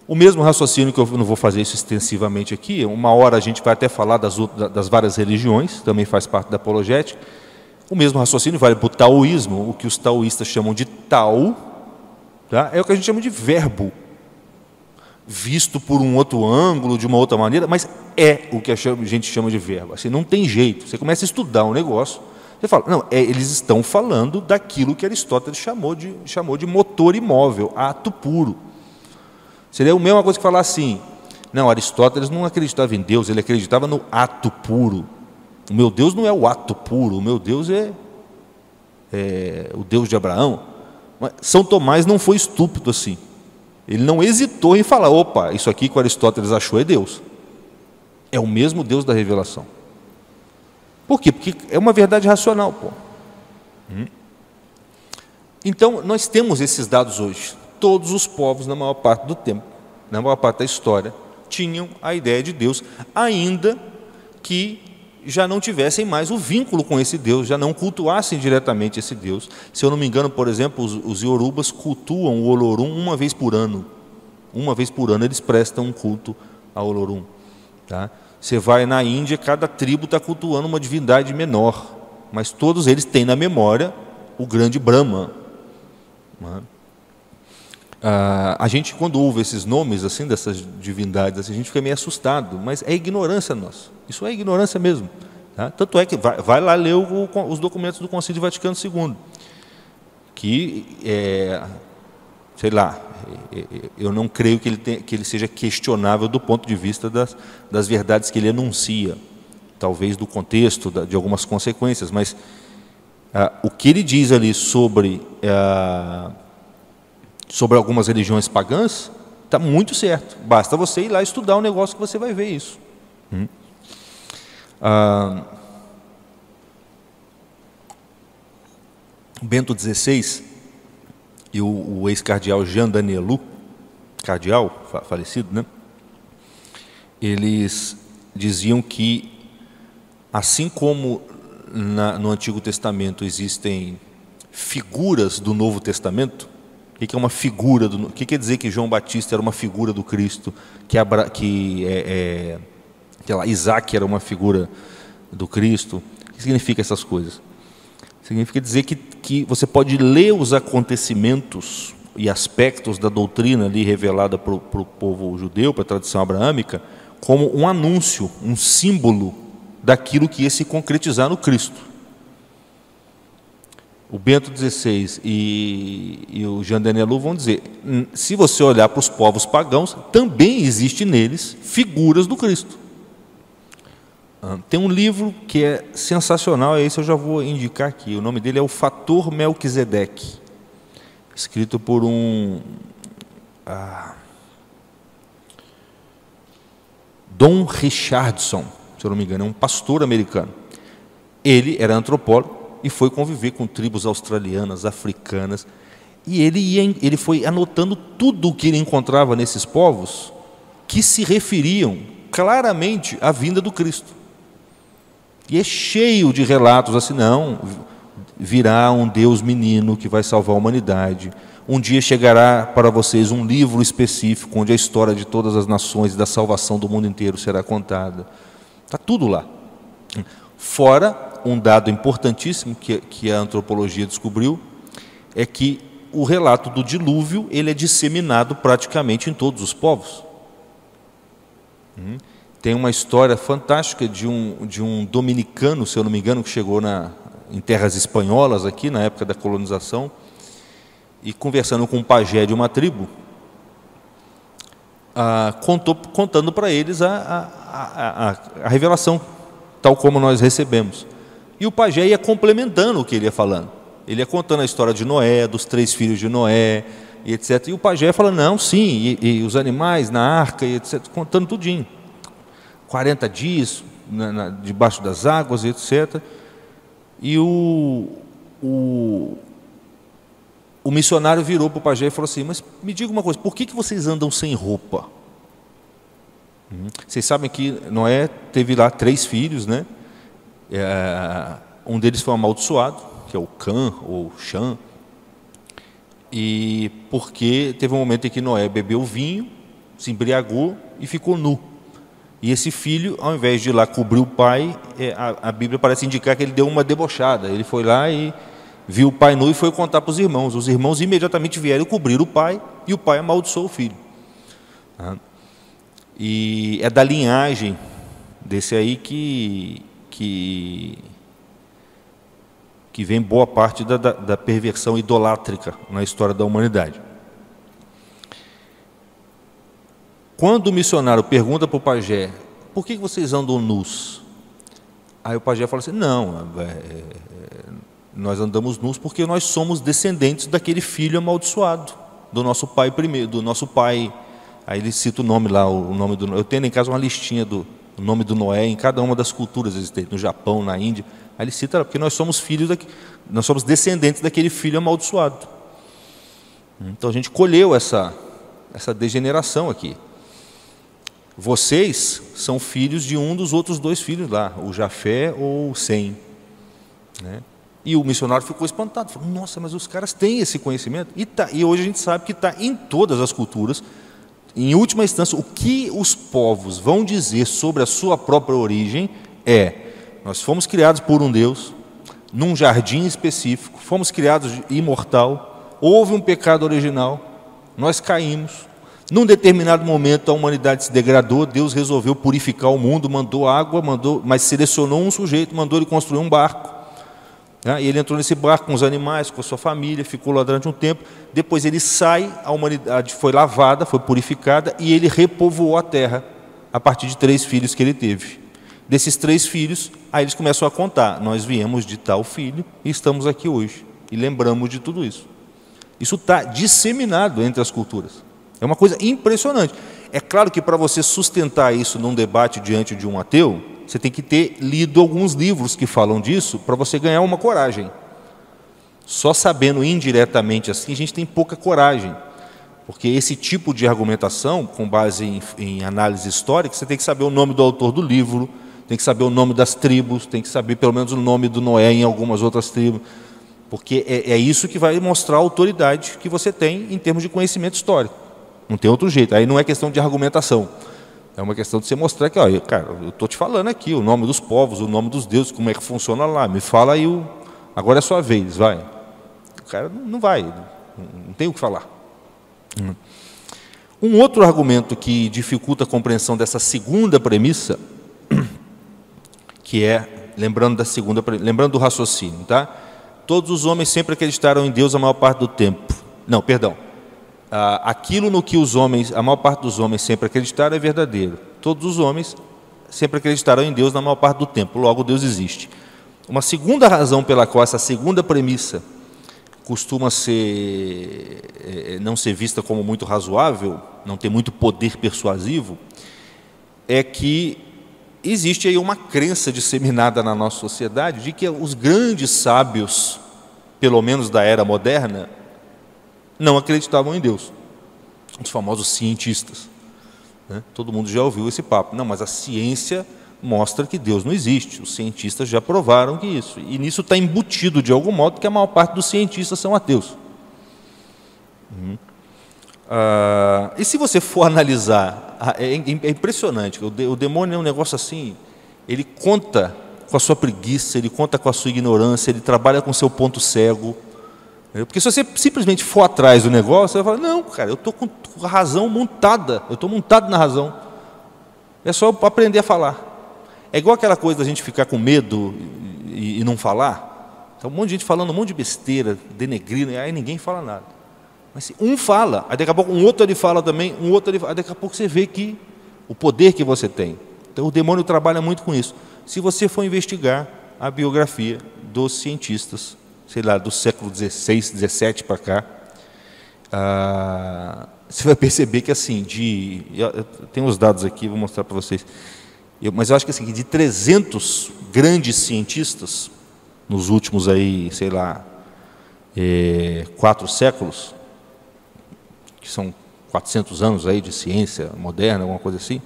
O mesmo raciocínio, que eu não vou fazer isso extensivamente aqui, uma hora a gente vai até falar das várias religiões, também faz parte da apologética. O mesmo raciocínio vale para o taoísmo, o que os taoístas chamam de Tao, tá? É o que a gente chama de verbo, visto por um outro ângulo, de uma outra maneira, mas é o que a gente chama de verbo. Assim, não tem jeito. Você começa a estudar um negócio, você fala, não, eles estão falando daquilo que Aristóteles chamou de motor imóvel, ato puro. Seria a mesma coisa que falar assim, não, Aristóteles não acreditava em Deus, ele acreditava no ato puro. O meu Deus não é o ato puro, o meu Deus é o Deus de Abraão. Mas São Tomás não foi estúpido assim. Ele não hesitou em falar, opa, isso aqui que o Aristóteles achou é Deus. É o mesmo Deus da revelação. Por quê? Porque é uma verdade racional. Então, nós temos esses dados hoje. Todos os povos, na maior parte do tempo, na maior parte da história, tinham a ideia de Deus, ainda que já não tivessem mais o vínculo com esse Deus, já não cultuassem diretamente esse Deus. Se eu não me engano, por exemplo, os iorubas cultuam o Olorum uma vez por ano. Uma vez por ano eles prestam um culto ao Olorum. Tá? Você vai na Índia, cada tribo está cultuando uma divindade menor, mas todos eles têm na memória o grande Brahma. A gente, quando ouve esses nomes assim, dessas divindades, assim, a gente fica meio assustado, mas é ignorância nossa. Isso é ignorância mesmo. Tá? Tanto é que vai lá ler os documentos do Concílio Vaticano II, que, sei lá, eu não creio que ele seja questionável do ponto de vista das verdades que ele enuncia, talvez do contexto, de algumas consequências, mas o que ele diz ali sobre algumas religiões pagãs, está muito certo. Basta você ir lá estudar um negócio que você vai ver isso. Bento XVI e o ex-cardeal Jean Danielou, cardeal falecido, né? Eles diziam que, assim como no Antigo Testamento existem figuras do Novo Testamento, o que é uma figura o que quer dizer que João Batista era uma figura do Cristo, Isaac era uma figura do Cristo? O que significa essas coisas? Significa dizer que você pode ler os acontecimentos e aspectos da doutrina ali revelada para o povo judeu, para a tradição abraâmica, como um anúncio, um símbolo daquilo que ia se concretizar no Cristo. O Bento XVI e o Jean Denelou vão dizer, se você olhar para os povos pagãos, também existe neles figuras do Cristo. Tem um livro que é sensacional, esse eu já vou indicar aqui, o nome dele é O Fator Melquisedeque, escrito por Don Richardson, se eu não me engano, é um pastor americano. Ele era antropólogo e foi conviver com tribos australianas, africanas, e ele foi anotando tudo o que ele encontrava nesses povos que se referiam claramente à vinda do Cristo. E é cheio de relatos assim, não, virá um Deus menino que vai salvar a humanidade. Um dia chegará para vocês um livro específico onde a história de todas as nações e da salvação do mundo inteiro será contada. Está tudo lá. Fora um dado importantíssimo que a antropologia descobriu, é que o relato do dilúvio ele é disseminado praticamente em todos os povos. Tem uma história fantástica de um dominicano, se eu não me engano, que chegou em terras espanholas aqui, na época da colonização, e conversando com um pajé de uma tribo, contando para eles a revelação, tal como nós recebemos. E o pajé ia complementando o que ele ia falando. Ele ia contando a história de Noé, dos 3 filhos de Noé, e etc. E o pajé fala, não, sim, e os animais na arca, e etc., contando tudinho. 40 dias debaixo das águas, e etc. E o missionário virou para o pajé e falou assim, mas me diga uma coisa, por que vocês andam sem roupa? Vocês sabem que Noé teve lá 3 filhos, né? Um deles foi amaldiçoado, que é o Cã ou Chã, e porque teve um momento em que Noé bebeu vinho, se embriagou e ficou nu. E esse filho, ao invés de ir lá cobrir o pai, a Bíblia parece indicar que ele deu uma debochada. Ele foi lá e viu o pai nu e foi contar para os irmãos. Os irmãos imediatamente vieram cobrir o pai e o pai amaldiçoou o filho. E é da linhagem desse aí que vem boa parte da perversão idolátrica na história da humanidade. Quando o missionário pergunta para o pajé, por que vocês andam nus? Aí o pajé fala assim, não, nós andamos nus porque nós somos descendentes daquele filho amaldiçoado, do nosso pai primeiro, do nosso pai. Aí ele cita o nome lá, eu tenho em casa uma listinha do nome do Noé em cada uma das culturas existentes, no Japão, na Índia. Aí ele cita, porque nós somos nós somos descendentes daquele filho amaldiçoado. Então a gente colheu essa degeneração aqui. Vocês são filhos de um dos outros 2 filhos lá, o Jafé ou o Sem. Né? E o missionário ficou espantado, falou, nossa, mas os caras têm esse conhecimento. E hoje a gente sabe que está em todas as culturas. Em última instância, o que os povos vão dizer sobre a sua própria origem nós fomos criados por um Deus, num jardim específico, fomos criados imortal, houve um pecado original, nós caímos, num determinado momento a humanidade se degradou, Deus resolveu purificar o mundo, mandou água, mas selecionou um sujeito, mandou ele construir um barco. E ele entrou nesse barco com os animais, com a sua família, ficou lá durante um tempo, depois ele sai, a humanidade foi lavada, foi purificada, e ele repovoou a terra, a partir de 3 filhos que ele teve. Desses 3 filhos, aí eles começam a contar, nós viemos de tal filho e estamos aqui hoje, e lembramos de tudo isso. Isso está disseminado entre as culturas, é uma coisa impressionante. É claro que para você sustentar isso num debate diante de um ateu, você tem que ter lido alguns livros que falam disso para você ganhar uma coragem. Só sabendo indiretamente assim, a gente tem pouca coragem. Porque esse tipo de argumentação, com base em análise histórica, você tem que saber o nome do autor do livro, tem que saber o nome das tribos, tem que saber pelo menos o nome do Noé em algumas outras tribos, porque é isso que vai mostrar a autoridade que você tem em termos de conhecimento histórico. Não tem outro jeito. Aí não é questão de argumentação. É uma questão de você mostrar que, ó, cara, eu estou te falando aqui o nome dos povos, o nome dos deuses, como é que funciona lá. Me fala aí, agora é a sua vez, vai. O cara não vai, não tem o que falar. Um outro argumento que dificulta a compreensão dessa segunda premissa, que é, lembrando do raciocínio, tá? Todos os homens sempre acreditaram em Deus a maior parte do tempo. Não, perdão. Aquilo no que a maior parte dos homens sempre acreditaram é verdadeiro. Todos os homens sempre acreditaram em Deus na maior parte do tempo, logo Deus existe. Uma segunda razão pela qual essa segunda premissa costuma não ser vista como muito razoável, não tem muito poder persuasivo, é que existe aí uma crença disseminada na nossa sociedade de que os grandes sábios, pelo menos da era moderna, não acreditavam em Deus. Os famosos cientistas, né? Todo mundo já ouviu esse papo. Não, mas a ciência mostra que Deus não existe. Os cientistas já provaram que isso. E nisso está embutido, de algum modo, que a maior parte dos cientistas são ateus. E se você for analisar, é impressionante. O demônio é um negócio assim, ele conta com a sua preguiça, ele conta com a sua ignorância, ele trabalha com o seu ponto cego. Porque se você simplesmente for atrás do negócio, você vai falar, não, cara, eu estou com a razão montada, eu estou montado na razão. É só eu aprender a falar. É igual aquela coisa da gente ficar com medo e não falar. Então, um monte de gente falando um monte de besteira, denegrindo, aí ninguém fala nada. Mas se um fala, aí daqui a pouco um outro ele fala também, aí daqui a pouco você vê que o poder que você tem. Então o demônio trabalha muito com isso. Se você for investigar a biografia dos cientistas, sei lá, do século XVI, XVII para cá, você vai perceber que assim, eu tenho os dados aqui, vou mostrar para vocês, mas eu acho que assim, de 300 grandes cientistas, nos últimos aí, sei lá, 4 séculos, que são 400 anos aí de ciência moderna, alguma coisa assim,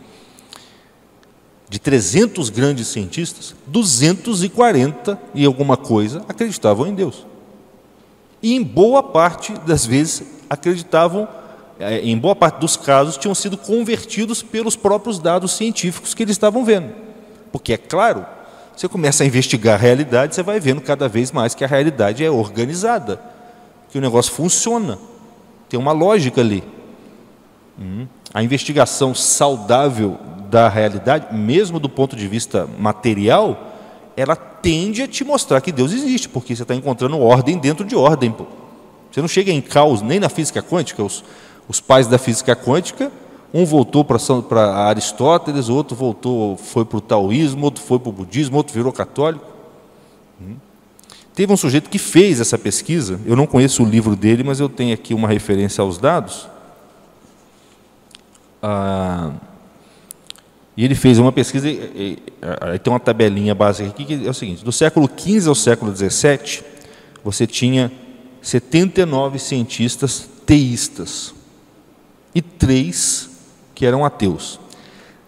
de 300 grandes cientistas, 240 e alguma coisa acreditavam em Deus. E em boa parte das vezes acreditavam, em boa parte dos casos, tinham sido convertidos pelos próprios dados científicos que eles estavam vendo. Porque, é claro, você começa a investigar a realidade, você vai vendo cada vez mais que a realidade é organizada, que o negócio funciona, tem uma lógica ali. A investigação saudável da realidade, mesmo do ponto de vista material, ela tende a te mostrar que Deus existe, porque você está encontrando ordem dentro de ordem. Pô. Você não chega em caos nem na física quântica. Os pais da física quântica, um voltou para Aristóteles, o outro foi para o taoísmo, outro foi para o budismo, outro virou católico. Teve um sujeito que fez essa pesquisa, eu não conheço o livro dele, mas eu tenho aqui uma referência aos dados. E ele fez uma pesquisa, aí tem uma tabelinha básica aqui, que é o seguinte: do século XV ao século XVII, você tinha 79 cientistas teístas e 3 que eram ateus.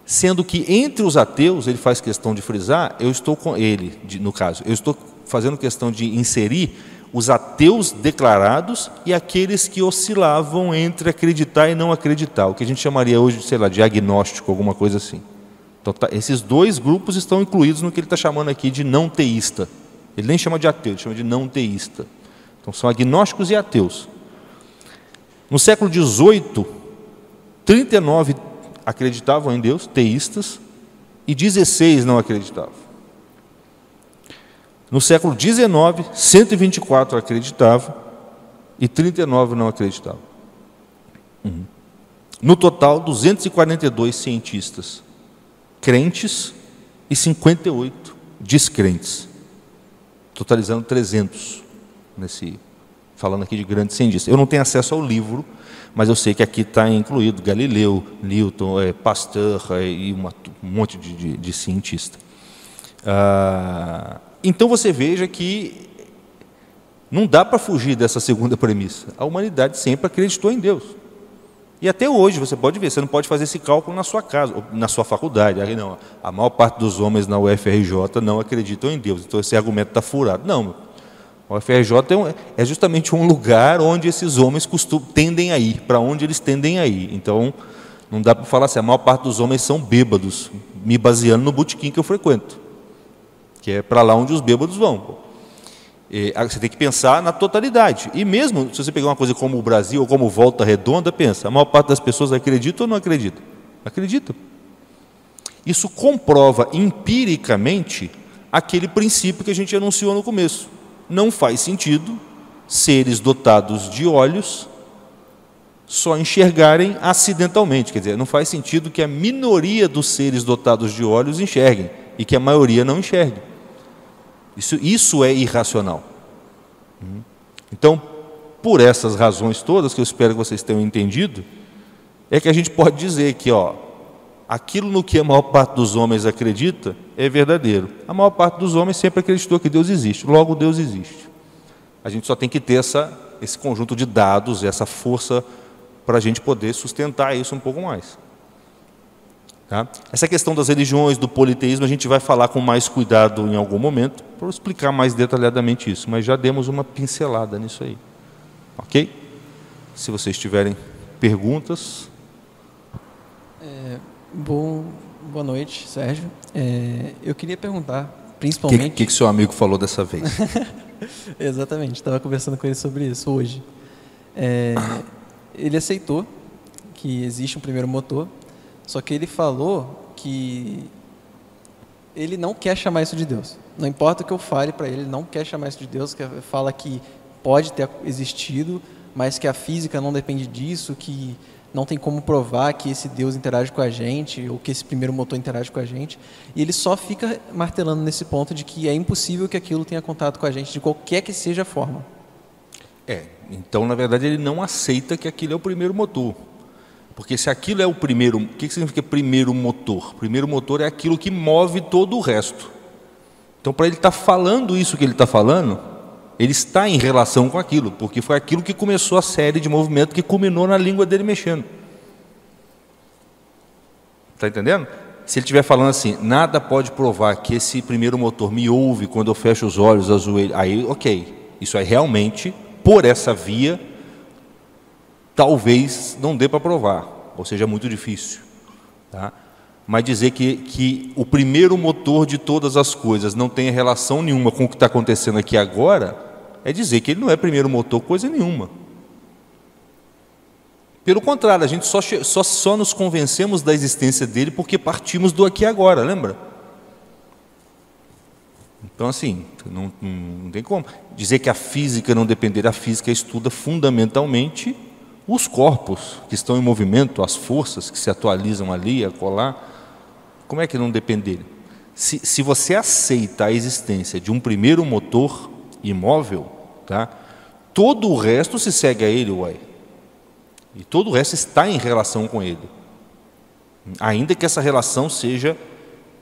Sendo que entre os ateus, ele faz questão de frisar, eu estou fazendo questão de inserir os ateus declarados e aqueles que oscilavam entre acreditar e não acreditar, o que a gente chamaria hoje, sei lá, de agnóstico, alguma coisa assim. Então, esses 2 grupos estão incluídos no que ele está chamando aqui de não teísta. Ele nem chama de ateu, ele chama de não teísta. Então, são agnósticos e ateus. No século XVIII, 39 acreditavam em Deus, teístas, e 16 não acreditavam. No século XIX, 124 acreditavam e 39 não acreditavam. No total, 242 cientistas crentes e 58 descrentes, totalizando 300, falando aqui de grandes cientistas. Eu não tenho acesso ao livro, mas eu sei que aqui está incluído Galileu, Newton, Pasteur e um monte de cientistas. Então você veja que não dá para fugir dessa segunda premissa. A humanidade sempre acreditou em Deus. E até hoje, você pode ver, você não pode fazer esse cálculo na sua casa, ou na sua faculdade. Aí não, a maior parte dos homens na UFRJ não acreditam em Deus, então esse argumento está furado. Não, a UFRJ é justamente um lugar onde esses homens tendem a ir, para onde eles tendem a ir. Então, não dá para falar assim, a maior parte dos homens são bêbados, me baseando no botequim que eu frequento, que é para lá onde os bêbados vão. Você tem que pensar na totalidade. E mesmo se você pegar uma coisa como o Brasil ou como Volta Redonda, pensa, a maior parte das pessoas acredita ou não acredita? Acredita. Isso comprova empiricamente aquele princípio que a gente anunciou no começo. Não faz sentido seres dotados de olhos só enxergarem acidentalmente. Quer dizer, não faz sentido que a minoria dos seres dotados de olhos enxerguem e que a maioria não enxergue. Isso é irracional. Então, por essas razões todas, que eu espero que vocês tenham entendido, é que a gente pode dizer que aquilo no que a maior parte dos homens acredita é verdadeiro. A maior parte dos homens sempre acreditou que Deus existe, logo Deus existe. A gente só tem que ter esse conjunto de dados, essa força para a gente poder sustentar isso um pouco mais. Tá? Essa questão das religiões, do politeísmo, a gente vai falar com mais cuidado em algum momento, para explicar mais detalhadamente isso, mas já demos uma pincelada nisso aí. Ok? Se vocês tiverem perguntas. Boa noite, Sérgio. Eu queria perguntar, principalmente... O que seu amigo falou dessa vez? Exatamente, estava conversando com ele sobre isso hoje. Ele aceitou que existe um primeiro motor, só que ele falou que ele não quer chamar isso de Deus. Não importa o que eu fale para ele, ele não quer chamar isso de Deus, que fala que pode ter existido, mas que a física não depende disso, que não tem como provar que esse Deus interage com a gente, ou que esse primeiro motor interage com a gente. E ele só fica martelando nesse ponto de que é impossível que aquilo tenha contato com a gente, de qualquer que seja a forma. Então, na verdade, ele não aceita que aquilo é o primeiro motor. Porque se aquilo é o primeiro... O que significa primeiro motor? Primeiro motor é aquilo que move todo o resto. Então, para ele estar falando isso que ele está falando, ele está em relação com aquilo, porque foi aquilo que começou a série de movimento que culminou na língua dele mexendo. Está entendendo? Se ele estiver falando assim, nada pode provar que esse primeiro motor me ouve quando eu fecho os olhos, ajoelho, aí, ok. Isso aí realmente, por essa via, talvez não dê para provar, ou seja, muito difícil. Tá? Mas dizer que o primeiro motor de todas as coisas não tem relação nenhuma com o que está acontecendo aqui agora, é dizer que ele não é primeiro motor coisa nenhuma. Pelo contrário, a gente só nos convencemos da existência dele porque partimos do aqui e agora, lembra? Então, assim, não tem como. Dizer que a física não depende da física, estuda fundamentalmente os corpos que estão em movimento, as forças que se atualizam ali, acolá. Como é que não depende dele? Se você aceita a existência de um primeiro motor imóvel, tá? Todo o resto se segue a ele, uai. E todo o resto está em relação com ele. Ainda que essa relação seja,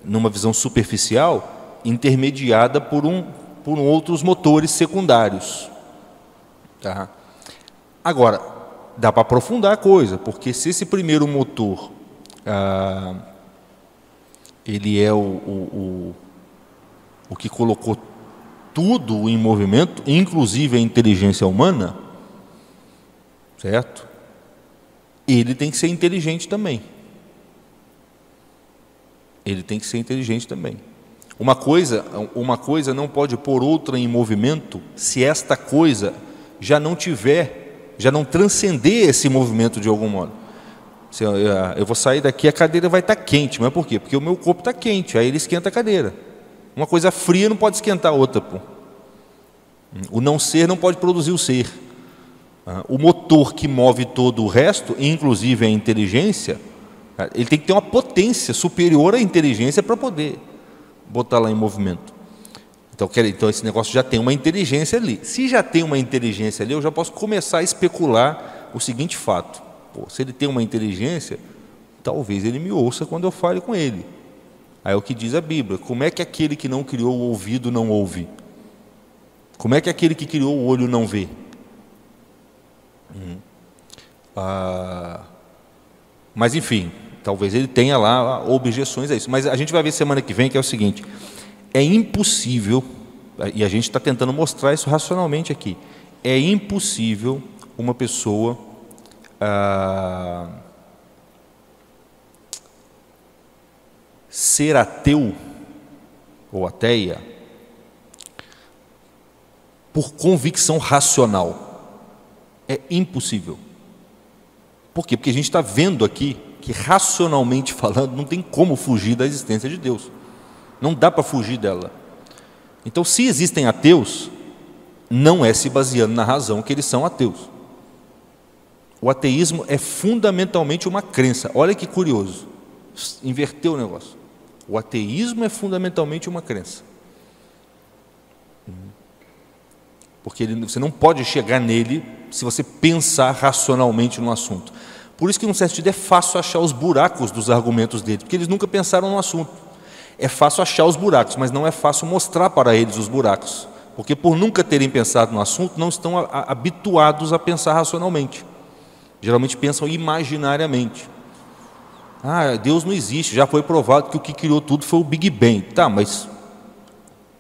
numa visão superficial, intermediada por outros motores secundários. Tá? Agora, dá para aprofundar a coisa, porque se esse primeiro motor ele é o que colocou tudo em movimento, inclusive a inteligência humana, certo? Ele tem que ser inteligente também. Ele tem que ser inteligente também. Uma coisa não pode pôr outra em movimento se esta coisa já não transcender esse movimento de algum modo. Se eu vou sair daqui, a cadeira vai estar quente, mas por quê? Porque o meu corpo está quente, aí ele esquenta a cadeira. Uma coisa fria não pode esquentar a outra. Pô. O não ser não pode produzir o ser. O motor que move todo o resto, inclusive a inteligência, ele tem que ter uma potência superior à inteligência para poder botar lá em movimento. Então esse negócio já tem uma inteligência ali. Se já tem uma inteligência ali, eu já posso começar a especular o seguinte fato. Pô, se ele tem uma inteligência, talvez ele me ouça quando eu fale com ele. Aí é o que diz a Bíblia. Como é que aquele que não criou o ouvido não ouve? Como é que aquele que criou o olho não vê? Mas, enfim, talvez ele tenha lá objeções a isso. Mas a gente vai ver semana que vem que é o seguinte: é impossível, e a gente está tentando mostrar isso racionalmente aqui, é impossível uma pessoa ser ateu ou ateia por convicção racional. É impossível. Por quê? Porque a gente está vendo aqui que, racionalmente falando, não tem como fugir da existência de Deus. Não dá para fugir dela. Então, se existem ateus, não é se baseando na razão que eles são ateus. O ateísmo é fundamentalmente uma crença. Olha que curioso. Inverteu o negócio. O ateísmo é fundamentalmente uma crença. Porque você não pode chegar nele se você pensar racionalmente no assunto. Por isso que, num certo sentido, é fácil achar os buracos dos argumentos dele, porque eles nunca pensaram no assunto. É fácil achar os buracos, mas não é fácil mostrar para eles os buracos, porque por nunca terem pensado no assunto, não estão habituados a pensar racionalmente. Geralmente pensam imaginariamente. Deus não existe, já foi provado que o que criou tudo foi o Big Bang. Tá, mas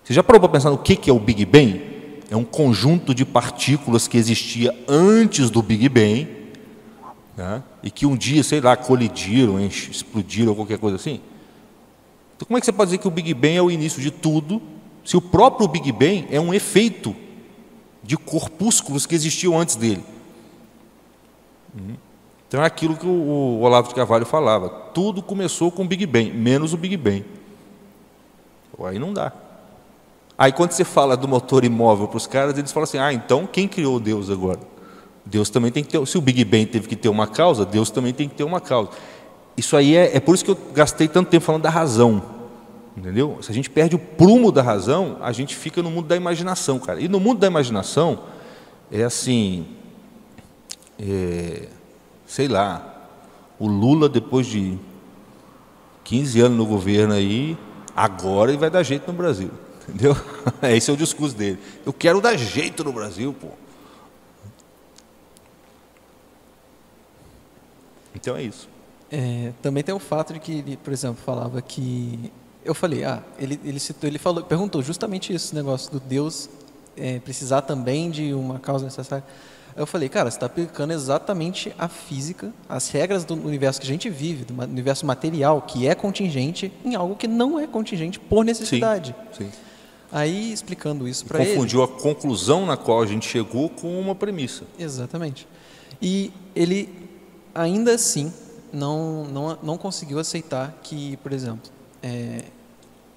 você já parou para pensar no que é o Big Bang? É um conjunto de partículas que existia antes do Big Bang, né? E que um dia, sei lá, colidiram, explodiram ou qualquer coisa assim. Então, como é que você pode dizer que o Big Bang é o início de tudo, se o próprio Big Bang é um efeito de corpúsculos que existiam antes dele? Então é aquilo que o Olavo de Carvalho falava: tudo começou com o Big Bang, menos o Big Bang. Aí não dá. Aí quando você fala do motor imóvel para os caras, eles falam assim: então quem criou Deus agora? Deus também tem que ter. Se o Big Bang teve que ter uma causa, Deus também tem que ter uma causa. Isso aí é por isso que eu gastei tanto tempo falando da razão. Entendeu? Se a gente perde o prumo da razão, a gente fica no mundo da imaginação, cara. E no mundo da imaginação, é assim, sei lá, o Lula, depois de 15 anos no governo aí, agora ele vai dar jeito no Brasil. Entendeu? Esse é o discurso dele. Eu quero dar jeito no Brasil, pô. Então é isso. Também tem o fato de que ele, por exemplo, falava que... Eu falei, ele citou, ele falou, perguntou justamente isso, esse negócio do Deus precisar também de uma causa necessária. Aí eu falei, cara, você está aplicando exatamente a física, as regras do universo que a gente vive, do universo material, que é contingente, em algo que não é contingente por necessidade. Sim. Aí, explicando isso para ele... Confundiu a conclusão na qual a gente chegou com uma premissa. Exatamente. E ele, ainda assim, não conseguiu aceitar que, por exemplo,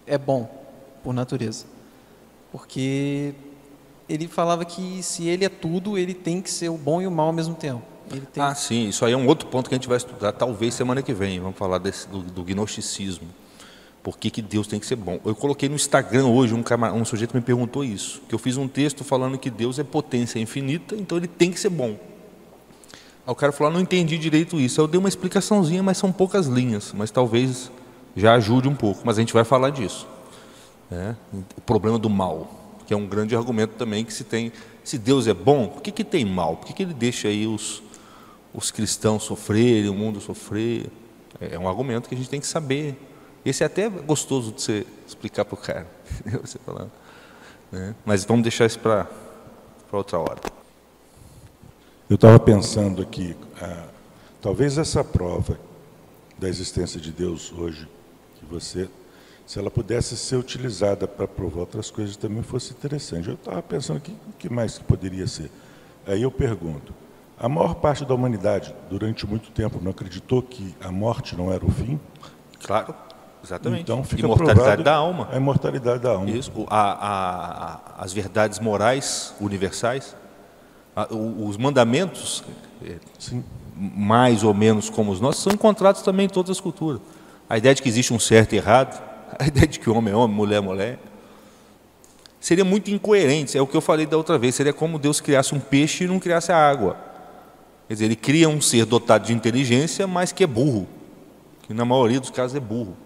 é bom por natureza. Porque ele falava que se ele é tudo, ele tem que ser o bom e o mal ao mesmo tempo. Sim, isso aí é um outro ponto que a gente vai estudar, talvez semana que vem. Vamos falar do gnosticismo. Por que Deus tem que ser bom? Eu coloquei no Instagram hoje, um sujeito me perguntou isso, que eu fiz um texto falando que Deus é potência infinita, então ele tem que ser bom. Aí o cara falou: não entendi direito isso. Eu dei uma explicaçãozinha, mas são poucas linhas, mas talvez já ajude um pouco, mas a gente vai falar disso. O problema do mal, que é um grande argumento também que se tem. Se Deus é bom, por que tem mal? Por que ele deixa aí os cristãos sofrerem, o mundo sofrer? É um argumento que a gente tem que saber. Esse é até gostoso de você explicar para o cara, você falando, né? Mas vamos deixar isso para outra hora. Eu estava pensando aqui, talvez essa prova da existência de Deus hoje, que você, se ela pudesse ser utilizada para provar outras coisas, também fosse interessante. Eu estava pensando aqui, o que mais que poderia ser? Aí eu pergunto, a maior parte da humanidade, durante muito tempo, não acreditou que a morte não era o fim? Claro. Exatamente. Então fica imortalidade da alma. A imortalidade da alma. Isso. As verdades morais universais, os mandamentos, Sim. mais ou menos como os nossos, são encontrados também em todas as culturas. A ideia de que existe um certo e errado, a ideia de que homem é homem, mulher é mulher, seria muito incoerente. É o que eu falei da outra vez, seria como Deus criasse um peixe e não criasse a água. Quer dizer, ele cria um ser dotado de inteligência, mas que é burro, que na maioria dos casos é burro.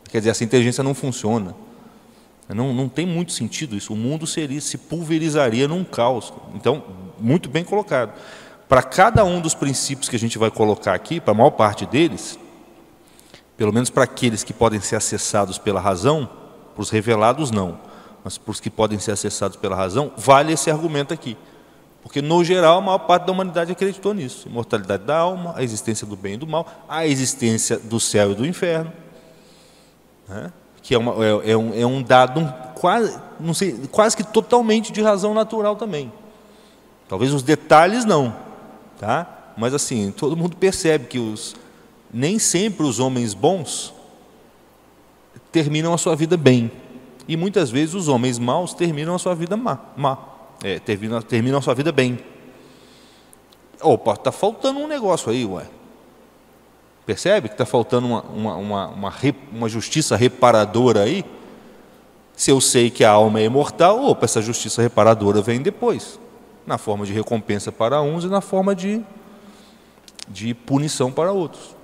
Quer dizer, essa inteligência não funciona. Não tem muito sentido isso. O mundo se pulverizaria num caos. Então, muito bem colocado. para cada um dos princípios que a gente vai colocar aqui, para a maior parte deles, pelo menos para aqueles que podem ser acessados pela razão, para os revelados não, mas para os que podem ser acessados pela razão, vale esse argumento aqui. Porque, no geral, a maior parte da humanidade acreditou nisso. Imortalidade da alma, a existência do bem e do mal, a existência do céu e do inferno, né? Que é um dado quase, não sei, quase que totalmente de razão natural também. Talvez os detalhes não, tá? Mas assim, todo mundo percebe que nem sempre os homens bons terminam a sua vida bem. E muitas vezes os homens maus terminam a sua vida má. Terminam a sua vida bem. Opa, está faltando um negócio aí, ué. Percebe que está faltando uma justiça reparadora aí? Se eu sei que a alma é imortal, opa, essa justiça reparadora vem depois, na forma de recompensa para uns e na forma de punição para outros.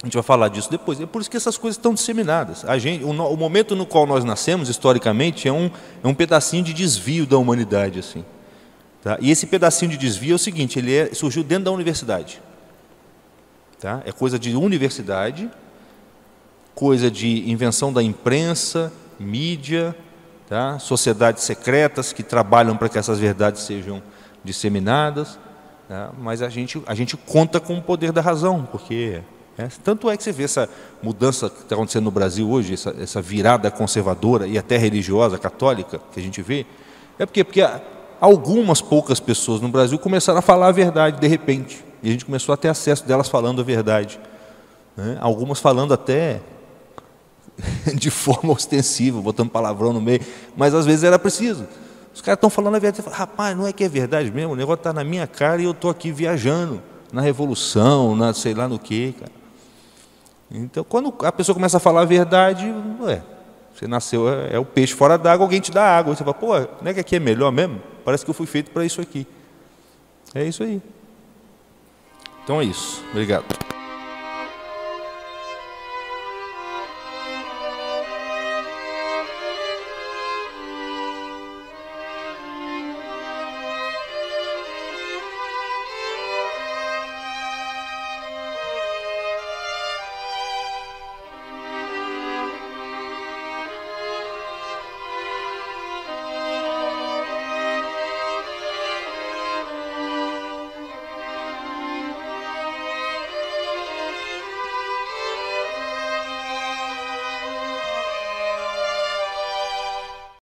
A gente vai falar disso depois. É por isso que essas coisas estão disseminadas. O momento no qual nós nascemos, historicamente, é um pedacinho de desvio da humanidade, assim. Tá? E esse pedacinho de desvio é o seguinte: surgiu dentro da universidade. Tá? É coisa de universidade, coisa de invenção da imprensa, mídia, tá? Sociedades secretas que trabalham para que essas verdades sejam disseminadas. Tá? Mas a gente conta com o poder da razão, porque... tanto é que você vê essa mudança que está acontecendo no Brasil hoje, essa virada conservadora e até religiosa, católica, que a gente vê, porque algumas poucas pessoas no Brasil começaram a falar a verdade de repente, e a gente começou a ter acesso delas falando a verdade, né? Algumas falando até de forma ostensiva, botando palavrão no meio, mas às vezes era preciso. Os caras estão falando a verdade, rapaz, não é que é verdade mesmo, o negócio está na minha cara e eu estou aqui viajando na revolução, sei lá no quê, cara. Então, quando a pessoa começa a falar a verdade, você nasceu, é o peixe fora d'água, alguém te dá água. Você fala, pô, não é que aqui é melhor mesmo? Parece que eu fui feito para isso aqui. É isso aí. Então é isso. Obrigado.